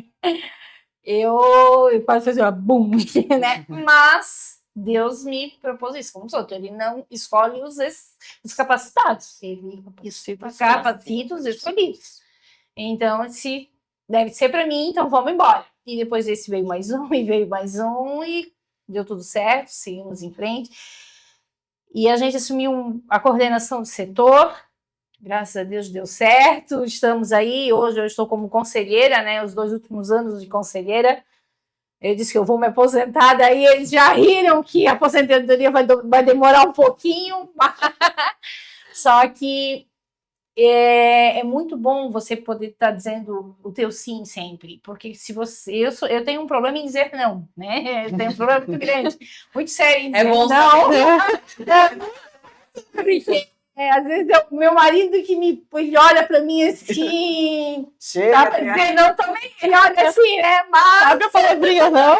Speaker 4: eu quase fazer uma bum, né? Mas Deus me propôs isso, como outros. Ele não escolhe os capacitados, ele capacita os escolhidos. Então, se deve ser para mim, então vamos embora. E depois desse veio mais um, e veio mais um, e deu tudo certo, seguimos em frente. E a gente assumiu a coordenação do setor, graças a Deus deu certo, estamos aí, hoje eu estou como conselheira, né, os 2 últimos anos de conselheira, eu disse que eu vou me aposentar, daí eles já riram que a aposentadoria vai demorar um pouquinho, só que é muito bom você poder estar dizendo o teu sim sempre, porque se você, eu tenho um problema em dizer não, né? Eu tenho um problema muito grande, muito sério em dizer
Speaker 1: bom
Speaker 4: não. Porque às vezes meu marido que ele olha para mim assim,
Speaker 1: Chega,
Speaker 4: pra dizer não também, ele olha assim, né? Mas
Speaker 3: sabe a palavrinha, não?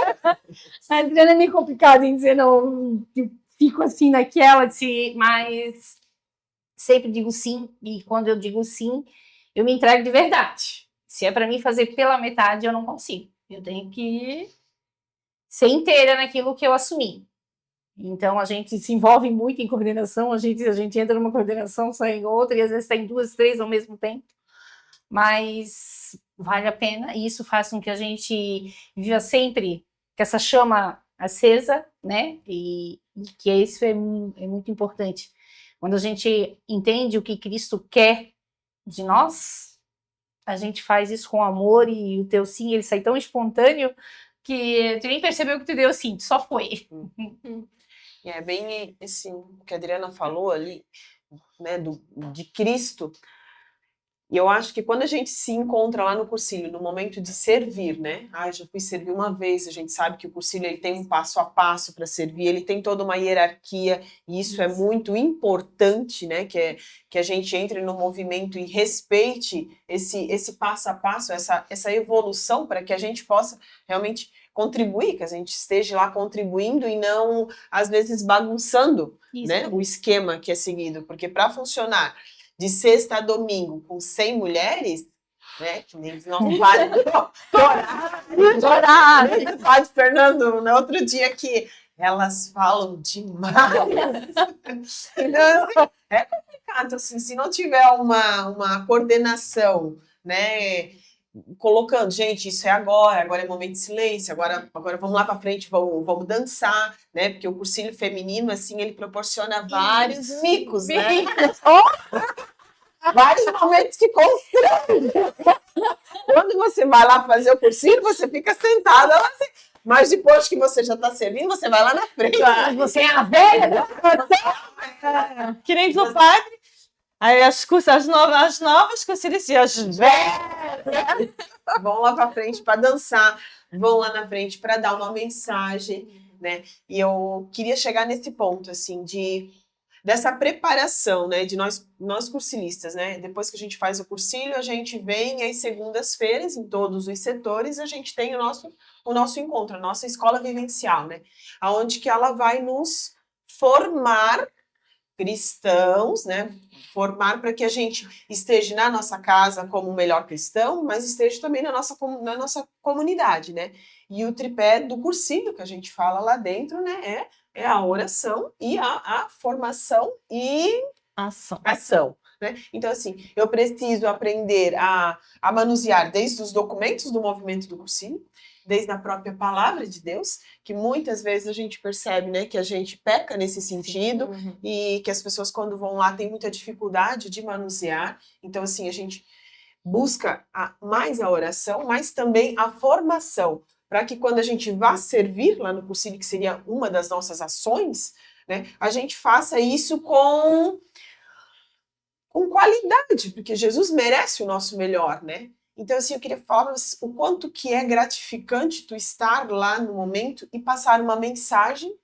Speaker 4: a Adriana é meio complicada em dizer não, eu fico assim naquela, assim, mas sempre digo sim, e quando eu digo sim, eu me entrego de verdade. Se é para mim fazer pela metade, eu não consigo. Eu tenho que ser inteira naquilo que eu assumi. Então, a gente se envolve muito em coordenação, a gente entra numa coordenação, sai em outra, e às vezes tem 2, 3 ao mesmo tempo. Mas vale a pena, e isso faz com que a gente viva sempre com essa chama acesa, né? E que isso é muito importante. Quando a gente entende o que Cristo quer de nós, a gente faz isso com amor, e o teu sim, ele sai tão espontâneo que tu nem percebeu que tu deu sim, só foi.
Speaker 1: E é bem esse que a Adriana falou ali, né, de Cristo. E eu acho que quando a gente se encontra lá no cursilho, no momento de servir, né? Já fui servir uma vez, a gente sabe que o cursilho ele tem um passo a passo para servir, ele tem toda uma hierarquia, e isso é muito importante, né? Que a gente entre no movimento e respeite esse passo a passo, essa evolução, para que a gente possa realmente contribuir, que a gente esteja lá contribuindo e não, às vezes, bagunçando, né, o esquema que é seguido, porque para funcionar de sexta a domingo com 100 mulheres, né, que nem não vale chorar, Padre Fernando, no outro dia que elas falam demais. Então, é complicado, assim, se não tiver uma coordenação, né, colocando, gente, isso é agora é momento de silêncio, agora vamos lá para frente, vamos dançar, né? Porque o cursilho feminino, assim, ele proporciona vários micos, né? Vários momentos que constrangem. Quando você vai lá fazer o cursilho, você fica sentada lá assim, Mas depois que você já está servindo, você vai lá na frente.
Speaker 4: Você é a velha.
Speaker 3: Que nem do padre. Aí as novas cursilistas e as velhas.
Speaker 1: Vão lá para frente para dançar, vão lá na frente para dar uma mensagem, né? E eu queria chegar nesse ponto, assim, dessa preparação, né, de nós cursilistas, né? Depois que a gente faz o cursilho, a gente vem às segundas-feiras em todos os setores, a gente tem o nosso encontro, a nossa escola vivencial, né? Aonde que ela vai nos formar cristãos, né? Formar para que a gente esteja na nossa casa como o melhor cristão, mas esteja também na nossa comunidade, né? E o tripé do cursilho que a gente fala lá dentro, né? É a oração e a formação e ação. Né? Então, assim, eu preciso aprender a manusear desde os documentos do movimento do cursilho, desde a própria palavra de Deus, que muitas vezes a gente percebe, né, que a gente peca nesse sentido e que as pessoas quando vão lá têm muita dificuldade de manusear. Então, assim, a gente busca mais a oração, mas também a formação, para que quando a gente vá servir lá no cursilho, que seria uma das nossas ações, né, a gente faça isso com qualidade, porque Jesus merece o nosso melhor, né? Então, assim, eu queria falar para vocês o quanto que é gratificante tu estar lá no momento e passar uma mensagem,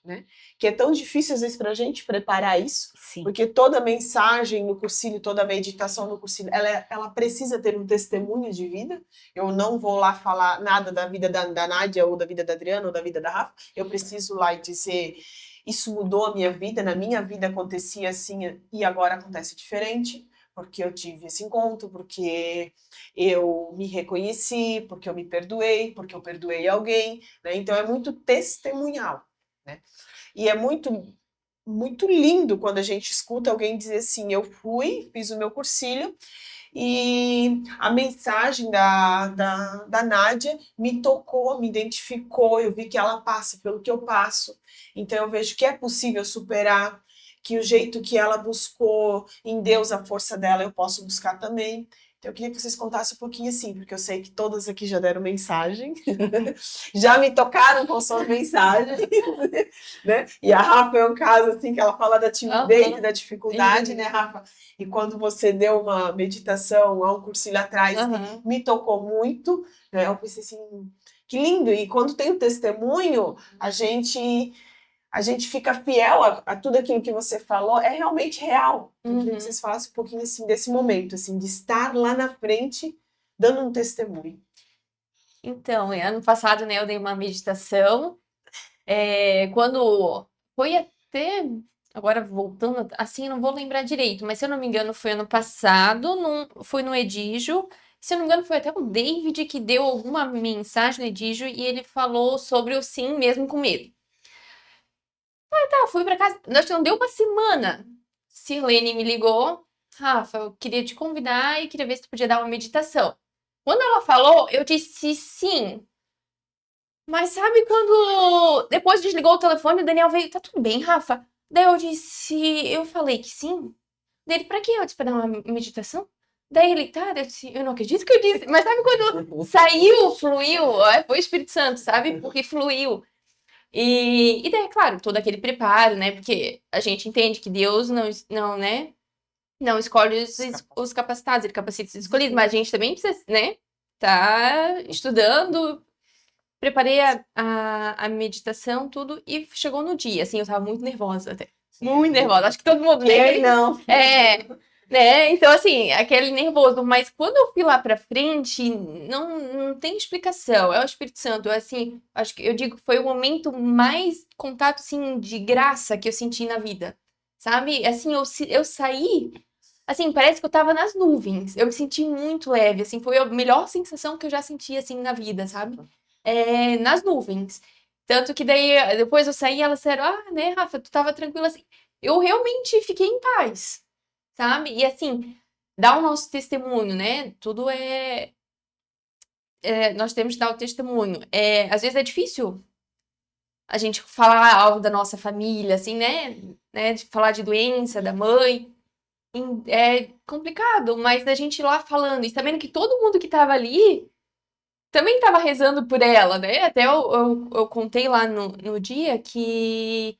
Speaker 1: né? Que é tão difícil, às vezes, para a gente preparar isso,
Speaker 4: Sim.
Speaker 1: porque toda mensagem no cursilho, toda meditação no cursilho, ela precisa ter um testemunho de vida. Eu não vou lá falar nada da vida da Nádia, ou da vida da Adriana, ou da vida da Rafa. Eu preciso lá dizer, isso mudou a minha vida, na minha vida acontecia assim, e agora acontece diferente. Porque eu tive esse encontro, porque eu me reconheci, porque eu me perdoei, porque eu perdoei alguém, né? Então é muito testemunhal, né? E é muito, muito lindo quando a gente escuta alguém dizer assim, eu fiz o meu cursilho e a mensagem da Nádia me tocou, me identificou, eu vi que ela passa pelo que eu passo, então eu vejo que é possível superar, que o jeito que ela buscou em Deus, a força dela, eu posso buscar também. Então eu queria que vocês contassem um pouquinho assim, porque eu sei que todas aqui já deram mensagem, já me tocaram com suas mensagens, né? E a Rafa é um caso assim que ela fala da timidez e da dificuldade, né, Rafa? E quando você deu uma meditação há um cursilho atrás, me tocou muito, né? Eu pensei assim, que lindo! E quando tem o testemunho, a gente fica fiel a tudo aquilo que você falou, é realmente real. Eu queria que vocês falassem um pouquinho assim, desse momento, assim, de estar lá na frente, dando um testemunho.
Speaker 2: Então, ano passado, né, eu dei uma meditação, quando foi até, agora voltando, assim, não vou lembrar direito, mas se eu não me engano foi ano passado, foi no Edígio, se eu não me engano foi até o David que deu alguma mensagem no Edígio e ele falou sobre o sim mesmo com medo. Fui pra casa, acho que não deu uma semana. Sirlene me ligou, Rafa, eu queria te convidar e queria ver se tu podia dar uma meditação. Quando ela falou, eu disse sim. Mas sabe quando depois desligou o telefone, o Daniel veio, tá tudo bem, Rafa? Daí eu falei que sim. Daí ele, pra quê? Eu disse, pra dar uma meditação? Daí ele, tá, eu disse, eu não acredito que eu disse. Mas sabe quando saiu, fluiu, foi o Espírito Santo, sabe? Porque fluiu. E daí, claro, todo aquele preparo, né? Porque a gente entende que Deus não, né? Não escolhe os capacitados, ele capacita os escolhidos, mas a gente também precisa, né? Tá estudando, preparei a meditação, tudo, e chegou no dia, assim, eu tava muito nervosa até. Muito nervosa, acho que todo mundo...
Speaker 1: Quem não?
Speaker 2: Né? Então, assim, aquele nervoso, mas quando eu fui lá pra frente, não tem explicação, é o Espírito Santo, assim, acho que eu digo que foi o momento mais contato, assim, de graça que eu senti na vida, sabe? Assim, eu saí, assim, parece que eu tava nas nuvens, eu me senti muito leve, assim, foi a melhor sensação que eu já senti, assim, na vida, sabe? Nas nuvens. Tanto que daí, depois eu saí, elas disseram, né, Rafa, tu tava tranquila, assim, eu realmente fiquei em paz. Sabe? E assim, dar o nosso testemunho, né? Tudo nós temos que dar o testemunho. Às vezes é difícil a gente falar algo da nossa família, assim, né? De falar de doença, da mãe. É complicado, mas a gente ir lá falando e sabendo que todo mundo que tava ali também estava rezando por ela, né? Até eu contei lá no dia que...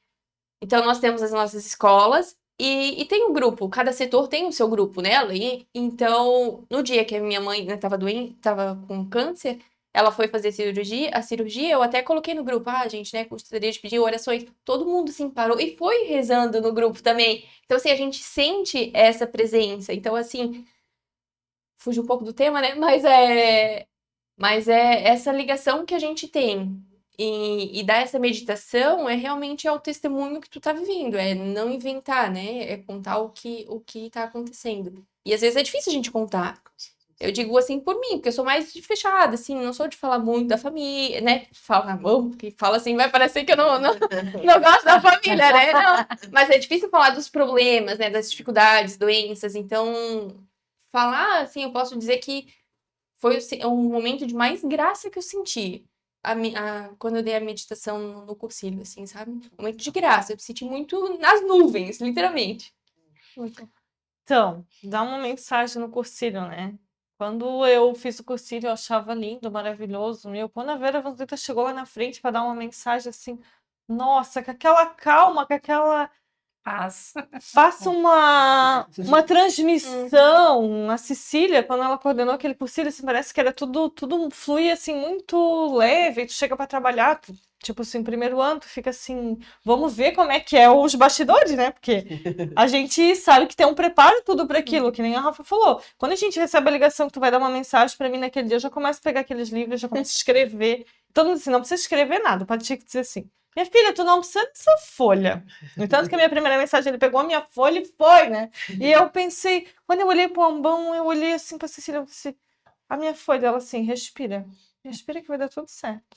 Speaker 2: Então, nós temos as nossas escolas e tem um grupo, cada setor tem o seu grupo, né? E, então, no dia que a minha mãe estava doente, estava com câncer, ela foi fazer a cirurgia, eu até coloquei no grupo, gente, né, gostaria de pedir orações. Todo mundo, assim, parou e foi rezando no grupo também. Então, assim, a gente sente essa presença. Então, assim, fugiu um pouco do tema, né? Mas é essa ligação que a gente tem. E dar essa meditação é realmente o testemunho que tu tá vivendo, é não inventar, né? É contar o que tá acontecendo. E às vezes é difícil a gente contar. Eu digo assim por mim, porque eu sou mais de fechada, assim, não sou de falar muito da família, né? Fala, porque fala assim, vai parecer que eu não gosto da família, né? Não. Mas é difícil falar dos problemas, né? Das dificuldades, doenças. Então, falar, assim, eu posso dizer que foi um momento de mais graça que eu senti quando eu dei a meditação no cursilho, assim, sabe? Um momento de graça. Eu me senti muito nas nuvens, literalmente. Muito.
Speaker 3: Então, dá uma mensagem no cursilho, né? Quando eu fiz o cursilho, eu achava lindo, maravilhoso. Quando a Vera Vanzetta chegou lá na frente para dar uma mensagem assim, nossa, com aquela calma, com aquela...
Speaker 4: Paz.
Speaker 3: Faça uma transmissão. A Cecília, quando ela coordenou aquele cursilho, assim, parece que era tudo fluía assim, muito leve. Tu chega para trabalhar, tipo assim, primeiro ano, tu fica assim, vamos ver como é que é os bastidores, né? Porque a gente sabe que tem um preparo tudo para aquilo, que nem a Rafa falou. Quando a gente recebe a ligação que tu vai dar uma mensagem para mim naquele dia, eu já começo a pegar aqueles livros, já começo a escrever. Todo mundo assim, não precisa escrever nada, pode dizer assim. Minha filha, tu não precisa dessa folha. No entanto que a minha primeira mensagem, ele pegou a minha folha e foi, né? E eu pensei, quando eu olhei pro Ambão, eu olhei assim pra Cecília, eu disse, a minha folha, ela assim, respira que vai dar tudo certo.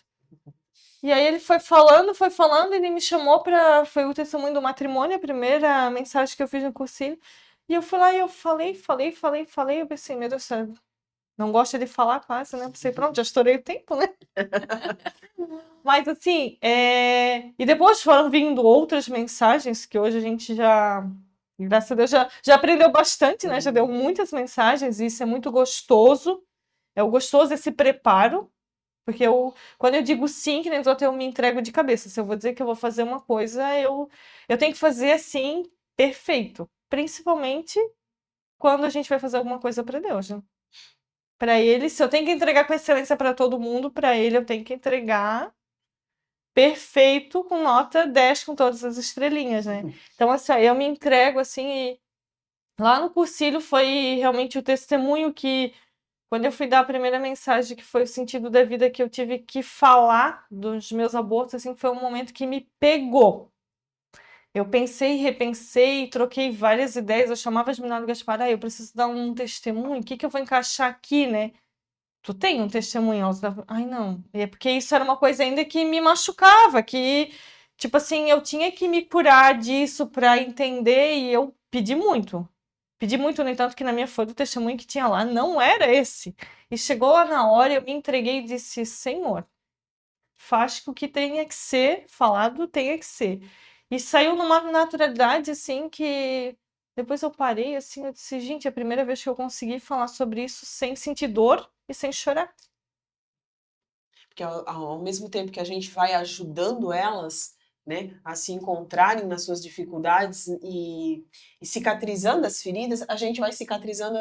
Speaker 3: E aí ele foi falando, ele me chamou foi o testemunho do matrimônio, a primeira mensagem que eu fiz no cursinho. E eu fui lá e eu falei, eu pensei, meu Deus do céu, não gosta de falar quase, né? Pensei, pronto, já estourei o tempo, né? Mas assim, e depois foram vindo outras mensagens que hoje a gente já, graças a Deus, já aprendeu bastante, né? Já deu muitas mensagens e isso é muito gostoso. É o gostoso esse preparo, porque quando eu digo sim, que nem os outros, eu me entrego de cabeça. Se eu vou dizer que eu vou fazer uma coisa, eu tenho que fazer assim, perfeito. Principalmente quando a gente vai fazer alguma coisa para Deus, né? Para ele, se eu tenho que entregar com excelência para todo mundo, para ele eu tenho que entregar perfeito, com nota 10, com todas as estrelinhas, né? Então, assim, eu me entrego, assim, e lá no cursilho foi realmente o testemunho que, quando eu fui dar a primeira mensagem, que foi o sentido da vida, que eu tive que falar dos meus abortos, assim, foi um momento que me pegou. Eu pensei, repensei, troquei várias ideias, eu chamava as meninas do Gaspar, eu preciso dar um testemunho, o que eu vou encaixar aqui, né? Tu tem um testemunho? Ai, não. É porque isso era uma coisa ainda que me machucava, que, tipo assim, eu tinha que me curar disso para entender e eu pedi muito. Pedi muito, no entanto, que na minha folha o testemunho que tinha lá não era esse. E chegou lá na hora, eu me entreguei e disse, Senhor, faz que o que tenha que ser falado tenha que ser. E saiu numa naturalidade, assim, que depois eu parei, assim, eu disse, gente, é a primeira vez que eu consegui falar sobre isso sem sentir dor e sem chorar.
Speaker 1: Porque ao mesmo tempo que a gente vai ajudando elas, né, a se encontrarem nas suas dificuldades e cicatrizando as feridas, a gente vai cicatrizando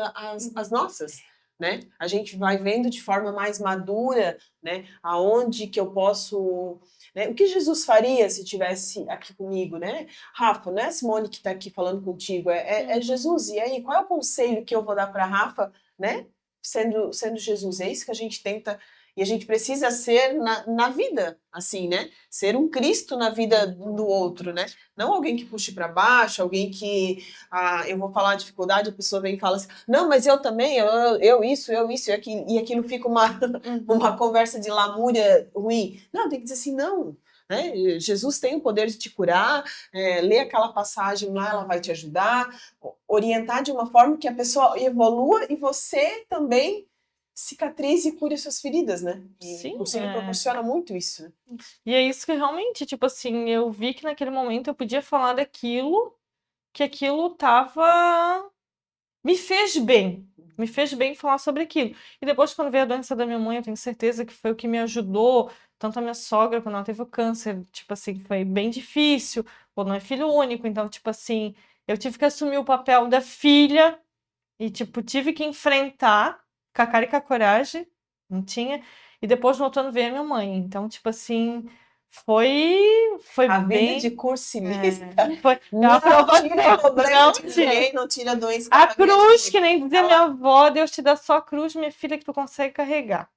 Speaker 1: as nossas, né? A gente vai vendo de forma mais madura, né, aonde que eu posso, né, o que Jesus faria se tivesse aqui comigo, né? Rafa, não é a Simone que está aqui falando contigo, é Jesus. E aí, qual é o conselho que eu vou dar para Rafa, né? Sendo Jesus, é isso que a gente tenta. E a gente precisa ser na vida, assim, né? Ser um Cristo na vida do outro, né? Não alguém que puxe para baixo, alguém que, eu vou falar a dificuldade, a pessoa vem e fala assim, não, mas eu também, eu isso, e aquilo fica uma conversa de lamúria ruim. Não, tem que dizer assim, não. Né? Jesus tem o poder de te curar, lê aquela passagem lá, ela vai te ajudar, orientar de uma forma que a pessoa evolua e você também cicatrize e cure suas feridas, né? E
Speaker 3: Sim,
Speaker 1: o cursilho proporciona muito isso, né?
Speaker 3: E é isso que realmente, tipo assim, eu vi que naquele momento eu podia falar daquilo, que aquilo me fez bem. Me fez bem falar sobre aquilo. E depois, quando veio a doença da minha mãe, eu tenho certeza que foi o que me ajudou. Tanto a minha sogra, quando ela teve o câncer, tipo assim, foi bem difícil. Ou não é filho único, então, tipo assim, eu tive que assumir o papel da filha e, tipo, tive que enfrentar com a cara e com a coragem. Não tinha. E depois, no outono, veio a minha mãe. Então, tipo assim, foi
Speaker 1: A vida
Speaker 3: bem.
Speaker 1: de cursilista
Speaker 3: Foi,
Speaker 1: não tira problema
Speaker 3: não
Speaker 1: de
Speaker 3: tira.
Speaker 1: ninguém, não tira doença.
Speaker 3: A
Speaker 1: da
Speaker 3: cruz,
Speaker 1: vida.
Speaker 3: que nem dizia minha avó, Deus te dá só a cruz, minha filha, que tu consegue carregar.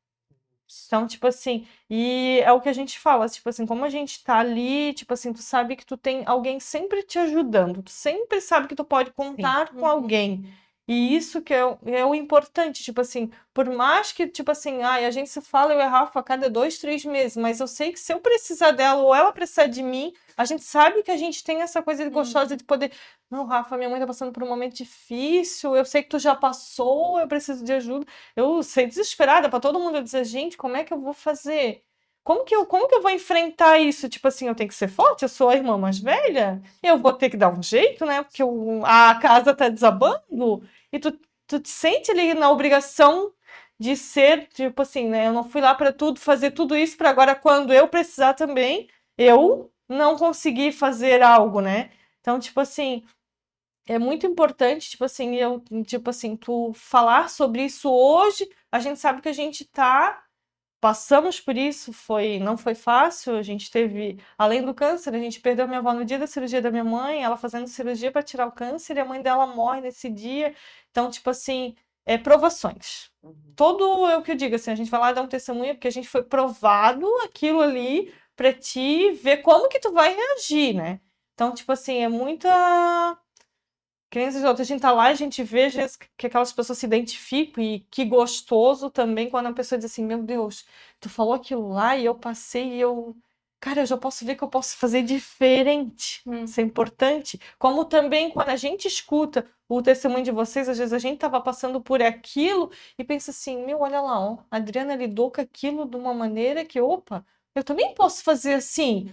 Speaker 3: Então, tipo assim, e é o que a gente fala, tipo assim, como a gente tá ali, tipo assim, tu sabe que tu tem alguém sempre te ajudando, tu sempre sabe que tu pode contar com alguém. E isso que é o importante, tipo assim, por mais que, tipo assim, ai, a gente se fala, eu e a Rafa, a cada 2, 3 meses, mas eu sei que se eu precisar dela ou ela precisar de mim, a gente sabe que a gente tem essa coisa gostosa de poder. Não, Rafa, minha mãe tá passando por um momento difícil, eu sei que tu já passou, eu preciso de ajuda. Eu sei desesperada para todo mundo dizer, gente, como é que eu vou fazer? Como que eu vou enfrentar isso? Tipo assim, eu tenho que ser forte, eu sou a irmã mais velha, eu vou ter que dar um jeito, né? Porque a casa tá desabando, e tu te sente ali na obrigação de ser, tipo assim, né? Eu não fui lá para tudo, fazer tudo isso para agora, quando eu precisar também, eu não conseguir fazer algo, né? Então, tipo assim, é muito importante, tipo assim, tipo assim, tu falar sobre isso hoje, a gente sabe que a gente passamos por isso, não foi fácil, a gente teve, além do câncer, a gente perdeu minha avó no dia da cirurgia da minha mãe, ela fazendo cirurgia para tirar o câncer, e a mãe dela morre nesse dia, então, tipo assim, provações. Todo é o que eu digo, assim, a gente vai lá dar um testemunho, porque a gente foi provado aquilo ali para ti ver como que tu vai reagir, né? Então, tipo assim, é muita. Que nem a gente tá lá, a gente vê às vezes, que aquelas pessoas se identificam e que gostoso também quando a pessoa diz assim, meu Deus, tu falou aquilo lá e eu passei e eu... Cara, eu já posso ver que eu posso fazer diferente. Isso é importante. Como também quando a gente escuta o testemunho de vocês, às vezes a gente tava passando por aquilo e pensa assim, meu, olha lá, ó, a Adriana lidou com aquilo de uma maneira que, opa, eu também posso fazer assim.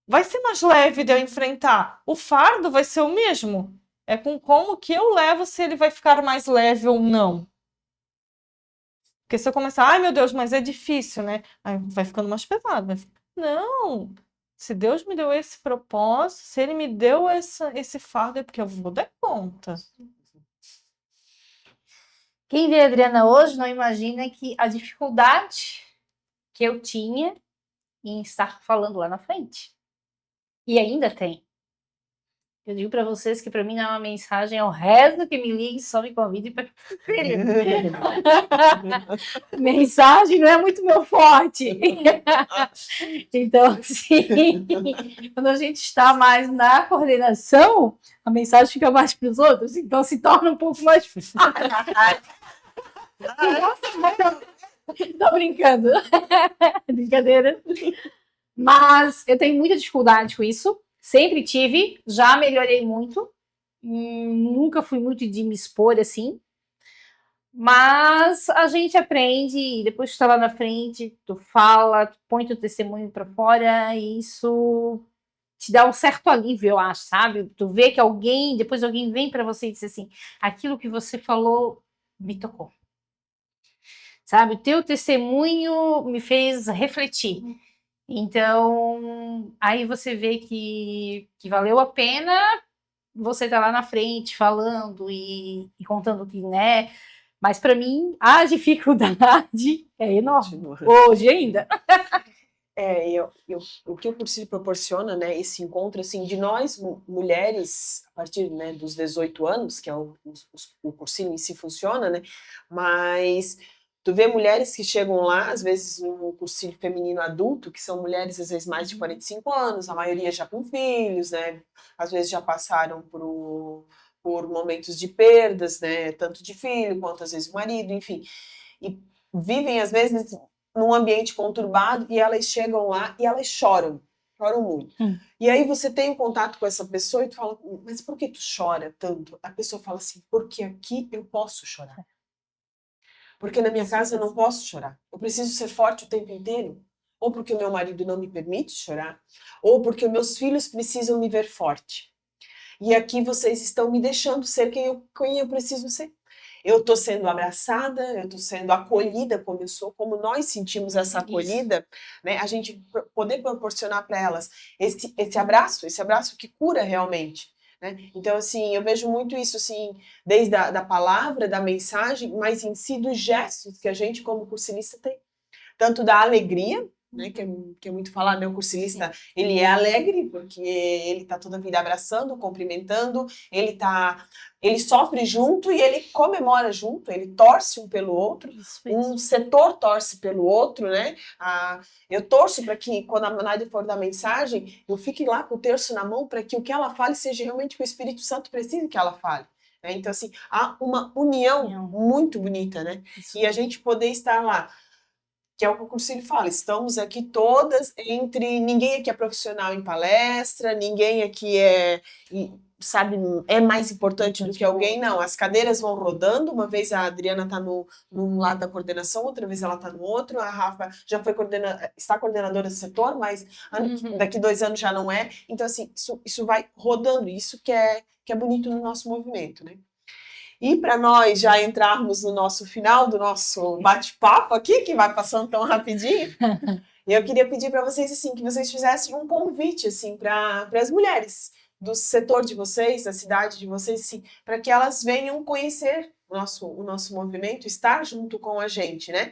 Speaker 3: Vai ser mais leve de eu enfrentar. O fardo vai ser o mesmo. É com como que eu levo se ele vai ficar mais leve ou não. Porque se eu começar, ai meu Deus, mas é difícil, né? Aí vai ficando mais pesado. Não. Se Deus me deu esse propósito, se Ele me deu esse fardo, é porque eu vou dar conta.
Speaker 4: Quem vê a Adriana hoje não imagina que a dificuldade que eu tinha em estar falando lá na frente. E ainda tem. Eu digo para vocês que para mim não é uma mensagem, é o resto que me ligue, só me convide para mensagem não é muito meu forte. Então, assim, quando a gente está mais na coordenação, a mensagem fica mais para os outros, então se torna um pouco mais fácil. Tô brincando. Brincadeira. Mas eu tenho muita dificuldade com isso. Sempre tive, já melhorei muito. Nunca fui muito de me expor assim. Mas a gente aprende, e depois que tu tá lá na frente, tu fala, tu põe teu testemunho para fora, e isso te dá um certo alívio, eu acho, sabe? Tu vê que depois alguém vem para você e diz assim, aquilo que você falou me tocou. Sabe? O teu testemunho me fez refletir. Então, aí você vê que valeu a pena você estar lá na frente falando e contando que, né? Mas para mim, a dificuldade é enorme. Hoje ainda.
Speaker 1: O que o cursilho proporciona, né, esse encontro, assim, de nós, mulheres, a partir, né, dos 18 anos, que é o cursilho em si funciona, né, mas tu vê mulheres que chegam lá, às vezes no cursilho feminino adulto, que são mulheres, às vezes, mais de 45 anos, a maioria já com filhos, né, às vezes já passaram por momentos de perdas, né, tanto de filho, quanto às vezes o marido, enfim, e vivem, às vezes, num ambiente conturbado, e elas chegam lá e elas choram muito. E aí você tem um contato com essa pessoa e tu fala, mas por que tu chora tanto? A pessoa fala assim, porque aqui eu posso chorar. Porque na minha casa eu não posso chorar. Eu preciso ser forte o tempo inteiro. Ou porque o meu marido não me permite chorar, ou porque meus filhos precisam me ver forte. E aqui vocês estão me deixando ser quem eu preciso ser. eu estou sendo abraçada, eu estou sendo acolhida como eu sou, como nós sentimos essa acolhida, né? A gente poder proporcionar para elas esse abraço que cura realmente. Né? Então, assim, eu vejo muito isso, assim, desde da palavra, da mensagem, mas em si dos gestos que a gente, como cursilista, tem. Tanto da alegria, né, que é muito falar, né, o cursilista, ele é alegre, porque ele está toda a vida abraçando, cumprimentando, ele sofre junto e ele comemora junto, ele torce um pelo outro, um setor torce pelo outro, né? Eu torço para que, quando a Nádia for dar mensagem, eu fique lá com o terço na mão para que o que ela fale seja realmente o que o Espírito Santo precisa que ela fale. Né? Então, assim, há uma união muito bonita, né? E a gente poder estar lá, que é o que o Cursilho fala, estamos aqui todas ninguém aqui é profissional em palestra, ninguém aqui sabe, é mais importante do que alguém, não, as cadeiras vão rodando, uma vez a Adriana está num lado da coordenação, outra vez ela está no outro, a Rafa já foi está coordenadora do setor, mas daqui 2 anos já não é, então assim, isso vai rodando, isso que é bonito no nosso movimento, né? E para nós já entrarmos no nosso final do nosso bate-papo aqui, que vai passando tão rapidinho, eu queria pedir para vocês assim, que vocês fizessem um convite assim, para as mulheres do setor de vocês, da cidade de vocês, assim, para que elas venham conhecer o nosso movimento, estar junto com a gente, né?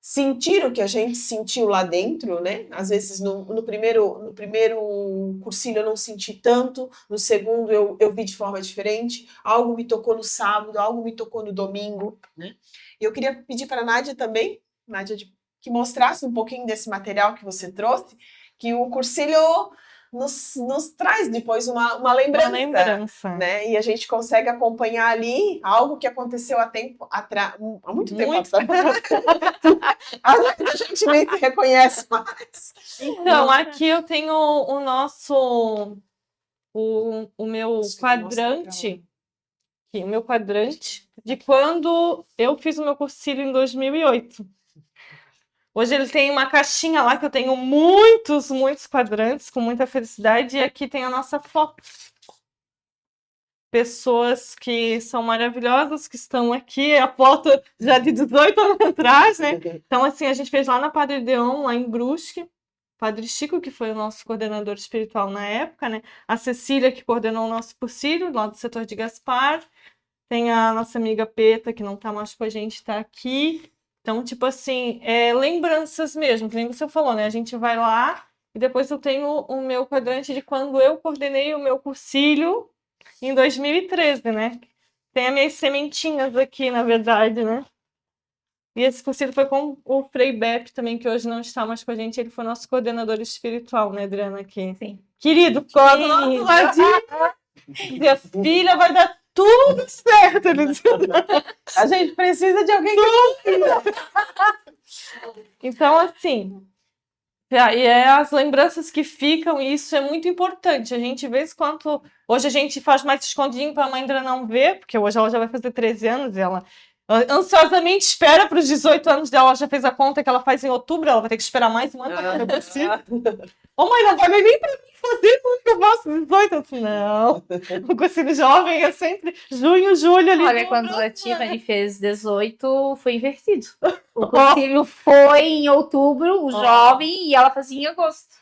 Speaker 1: Sentir o que a gente sentiu lá dentro, né? Às vezes no primeiro cursinho eu não senti tanto, no segundo eu vi de forma diferente, algo me tocou no sábado, algo me tocou no domingo, né? E eu queria pedir para a Nádia também, que mostrasse um pouquinho desse material que você trouxe, que o cursilho nos traz depois uma lembrança, né? E a gente consegue acompanhar ali algo que aconteceu há muito tempo atrás. A gente nem se reconhece mais.
Speaker 3: Então, aqui eu tenho o meu quadrante, aqui, o meu quadrante de quando eu fiz o meu cursilho em 2008. Hoje ele tem uma caixinha lá que eu tenho muitos quadrantes com muita felicidade, e aqui tem a nossa foto. Pessoas que são maravilhosas, que estão aqui, a foto já de 18 anos atrás, né? Então, assim, a gente fez lá na Padre Deon, lá em Brusque. Padre Chico, que foi o nosso coordenador espiritual na época, né? A Cecília, que coordenou o nosso cursilho, lá do setor de Gaspar. Tem a nossa amiga Peta, que não tá mais com a gente, tá aqui. Então, tipo assim, lembranças mesmo, que nem você falou, né? A gente vai lá e depois eu tenho o meu quadrante de quando eu coordenei o meu cursilho em 2013, né? Tem as minhas sementinhas aqui, na verdade, né? E esse cursilho foi com o Frei Beppe também, que hoje não está mais com a gente. Ele foi nosso coordenador espiritual, né, Adriana? Aqui.
Speaker 4: Sim.
Speaker 3: Querido, cola do nosso ladinho. Minha filha, vai dar tudo certo.
Speaker 1: A gente precisa de alguém
Speaker 3: Então, assim, e as lembranças que ficam, e isso é muito importante. A gente vê quanto... Hoje a gente faz mais escondidinho para a mãe ainda não ver, porque hoje ela já vai fazer 13 anos e ela ansiosamente espera para os 18 anos dela. Ela já fez a conta que ela faz em outubro, ela vai ter que esperar mais um ano para fazer possível. Ô mãe, não vai nem para mim fazer quando eu faço 18. Eu falei, não, o cursinho jovem é sempre junho, julho ali.
Speaker 4: Olha, quando a Tiffany fez 18, foi invertido. O cursilho foi em outubro, o jovem, e ela fazia em agosto.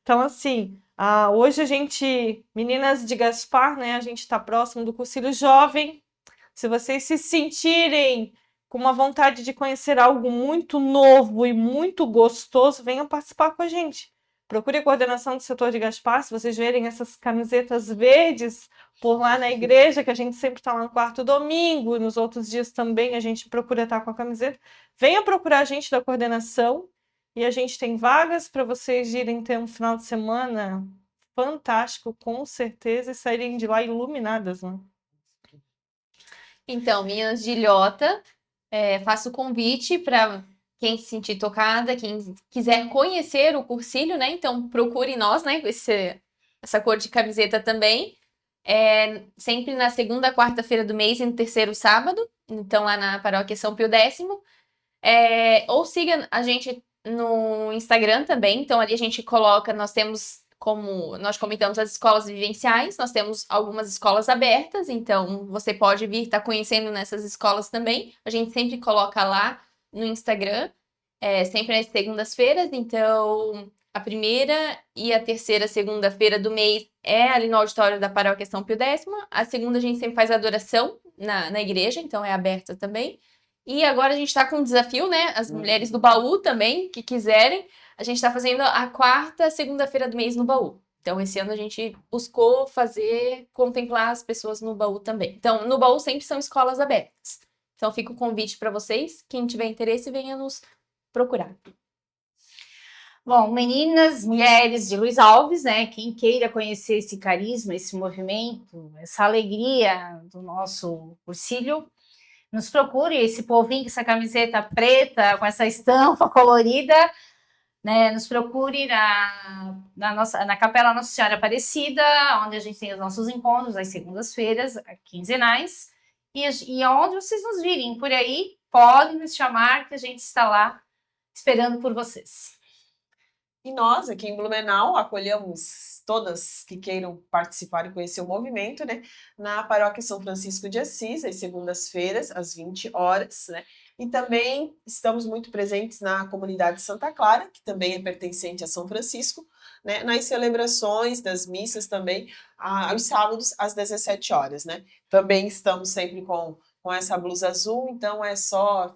Speaker 3: Então, assim, hoje a gente, meninas de Gaspar, né, a gente está próximo do cursilho jovem. Se vocês se sentirem com uma vontade de conhecer algo muito novo e muito gostoso, venham participar com a gente. Procure a coordenação do setor de Gaspar. Se vocês verem essas camisetas verdes por lá na igreja, que a gente sempre está lá no quarto domingo, e nos outros dias também a gente procura estar com a camiseta, venha procurar a gente da coordenação. E a gente tem vagas para vocês irem ter um final de semana fantástico, com certeza, e saírem de lá iluminadas, né?
Speaker 2: Então, meninas de Ilhota, faço o convite para quem se sentir tocada, quem quiser conhecer o cursilho, né? Então, procure nós, né? Essa cor de camiseta também. Sempre na segunda, quarta-feira do mês e no terceiro sábado. Então, lá na paróquia São Pio X. Ou siga a gente no Instagram também. Então, ali a gente coloca, nós temos como nós comentamos, as escolas vivenciais, nós temos algumas escolas abertas, então você pode vir estar conhecendo nessas escolas também. A gente sempre coloca lá no Instagram, sempre às segundas-feiras, então a primeira e a terceira segunda-feira do mês é ali no auditório da Paróquia São Pio X, a segunda a gente sempre faz adoração na igreja, então é aberta também. E agora a gente está com um desafio, né? As mulheres do baú também, que quiserem. A gente está fazendo a quarta segunda-feira do mês no baú. Então, esse ano a gente buscou contemplar as pessoas no baú também. Então, no baú sempre são escolas abertas. Então, fica o convite para vocês. Quem tiver interesse, venha nos procurar.
Speaker 4: Bom, meninas, mulheres de Luiz Alves, né? Quem queira conhecer esse carisma, esse movimento, essa alegria do nosso cursilho, nos procure. Esse povinho com essa camiseta preta, com essa estampa colorida, né? Nos procure na Capela Nossa Senhora Aparecida, onde a gente tem os nossos encontros às segundas-feiras, quinzenais, e onde vocês nos virem por aí, podem nos chamar, que a gente está lá esperando por vocês.
Speaker 1: E nós, aqui em Blumenau, acolhemos todas que queiram participar e conhecer o movimento, né? Na Paróquia São Francisco de Assis, às segundas-feiras, às 20 horas, né? E também estamos muito presentes na comunidade Santa Clara, que também é pertencente a São Francisco, né? Nas celebrações das missas também, aos sábados, às 17 horas, né? Também estamos sempre com essa blusa azul, então é só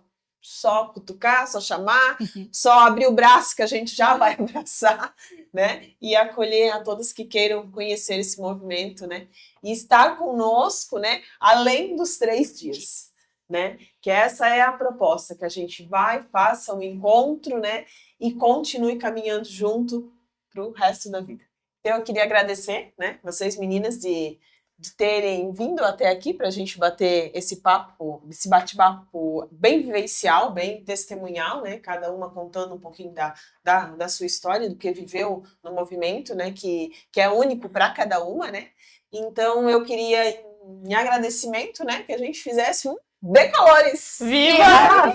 Speaker 1: cutucar, só chamar, só abrir o braço que a gente já vai abraçar, né? E acolher a todos que queiram conhecer esse movimento, né? E estar conosco, né? Além dos 3 dias, né? Que essa é a proposta, que a gente vai, faça um encontro, né? E continue caminhando junto para o resto da vida. Então, eu queria agradecer, né? Vocês, meninas, de terem vindo até aqui para a gente bater esse bate-papo bem vivencial, bem testemunhal, né? Cada uma contando um pouquinho da sua história, do que viveu no movimento, né? Que é único para cada uma, né? Então, eu queria, em agradecimento, né? Que a gente fizesse um Decalores!
Speaker 3: Viva!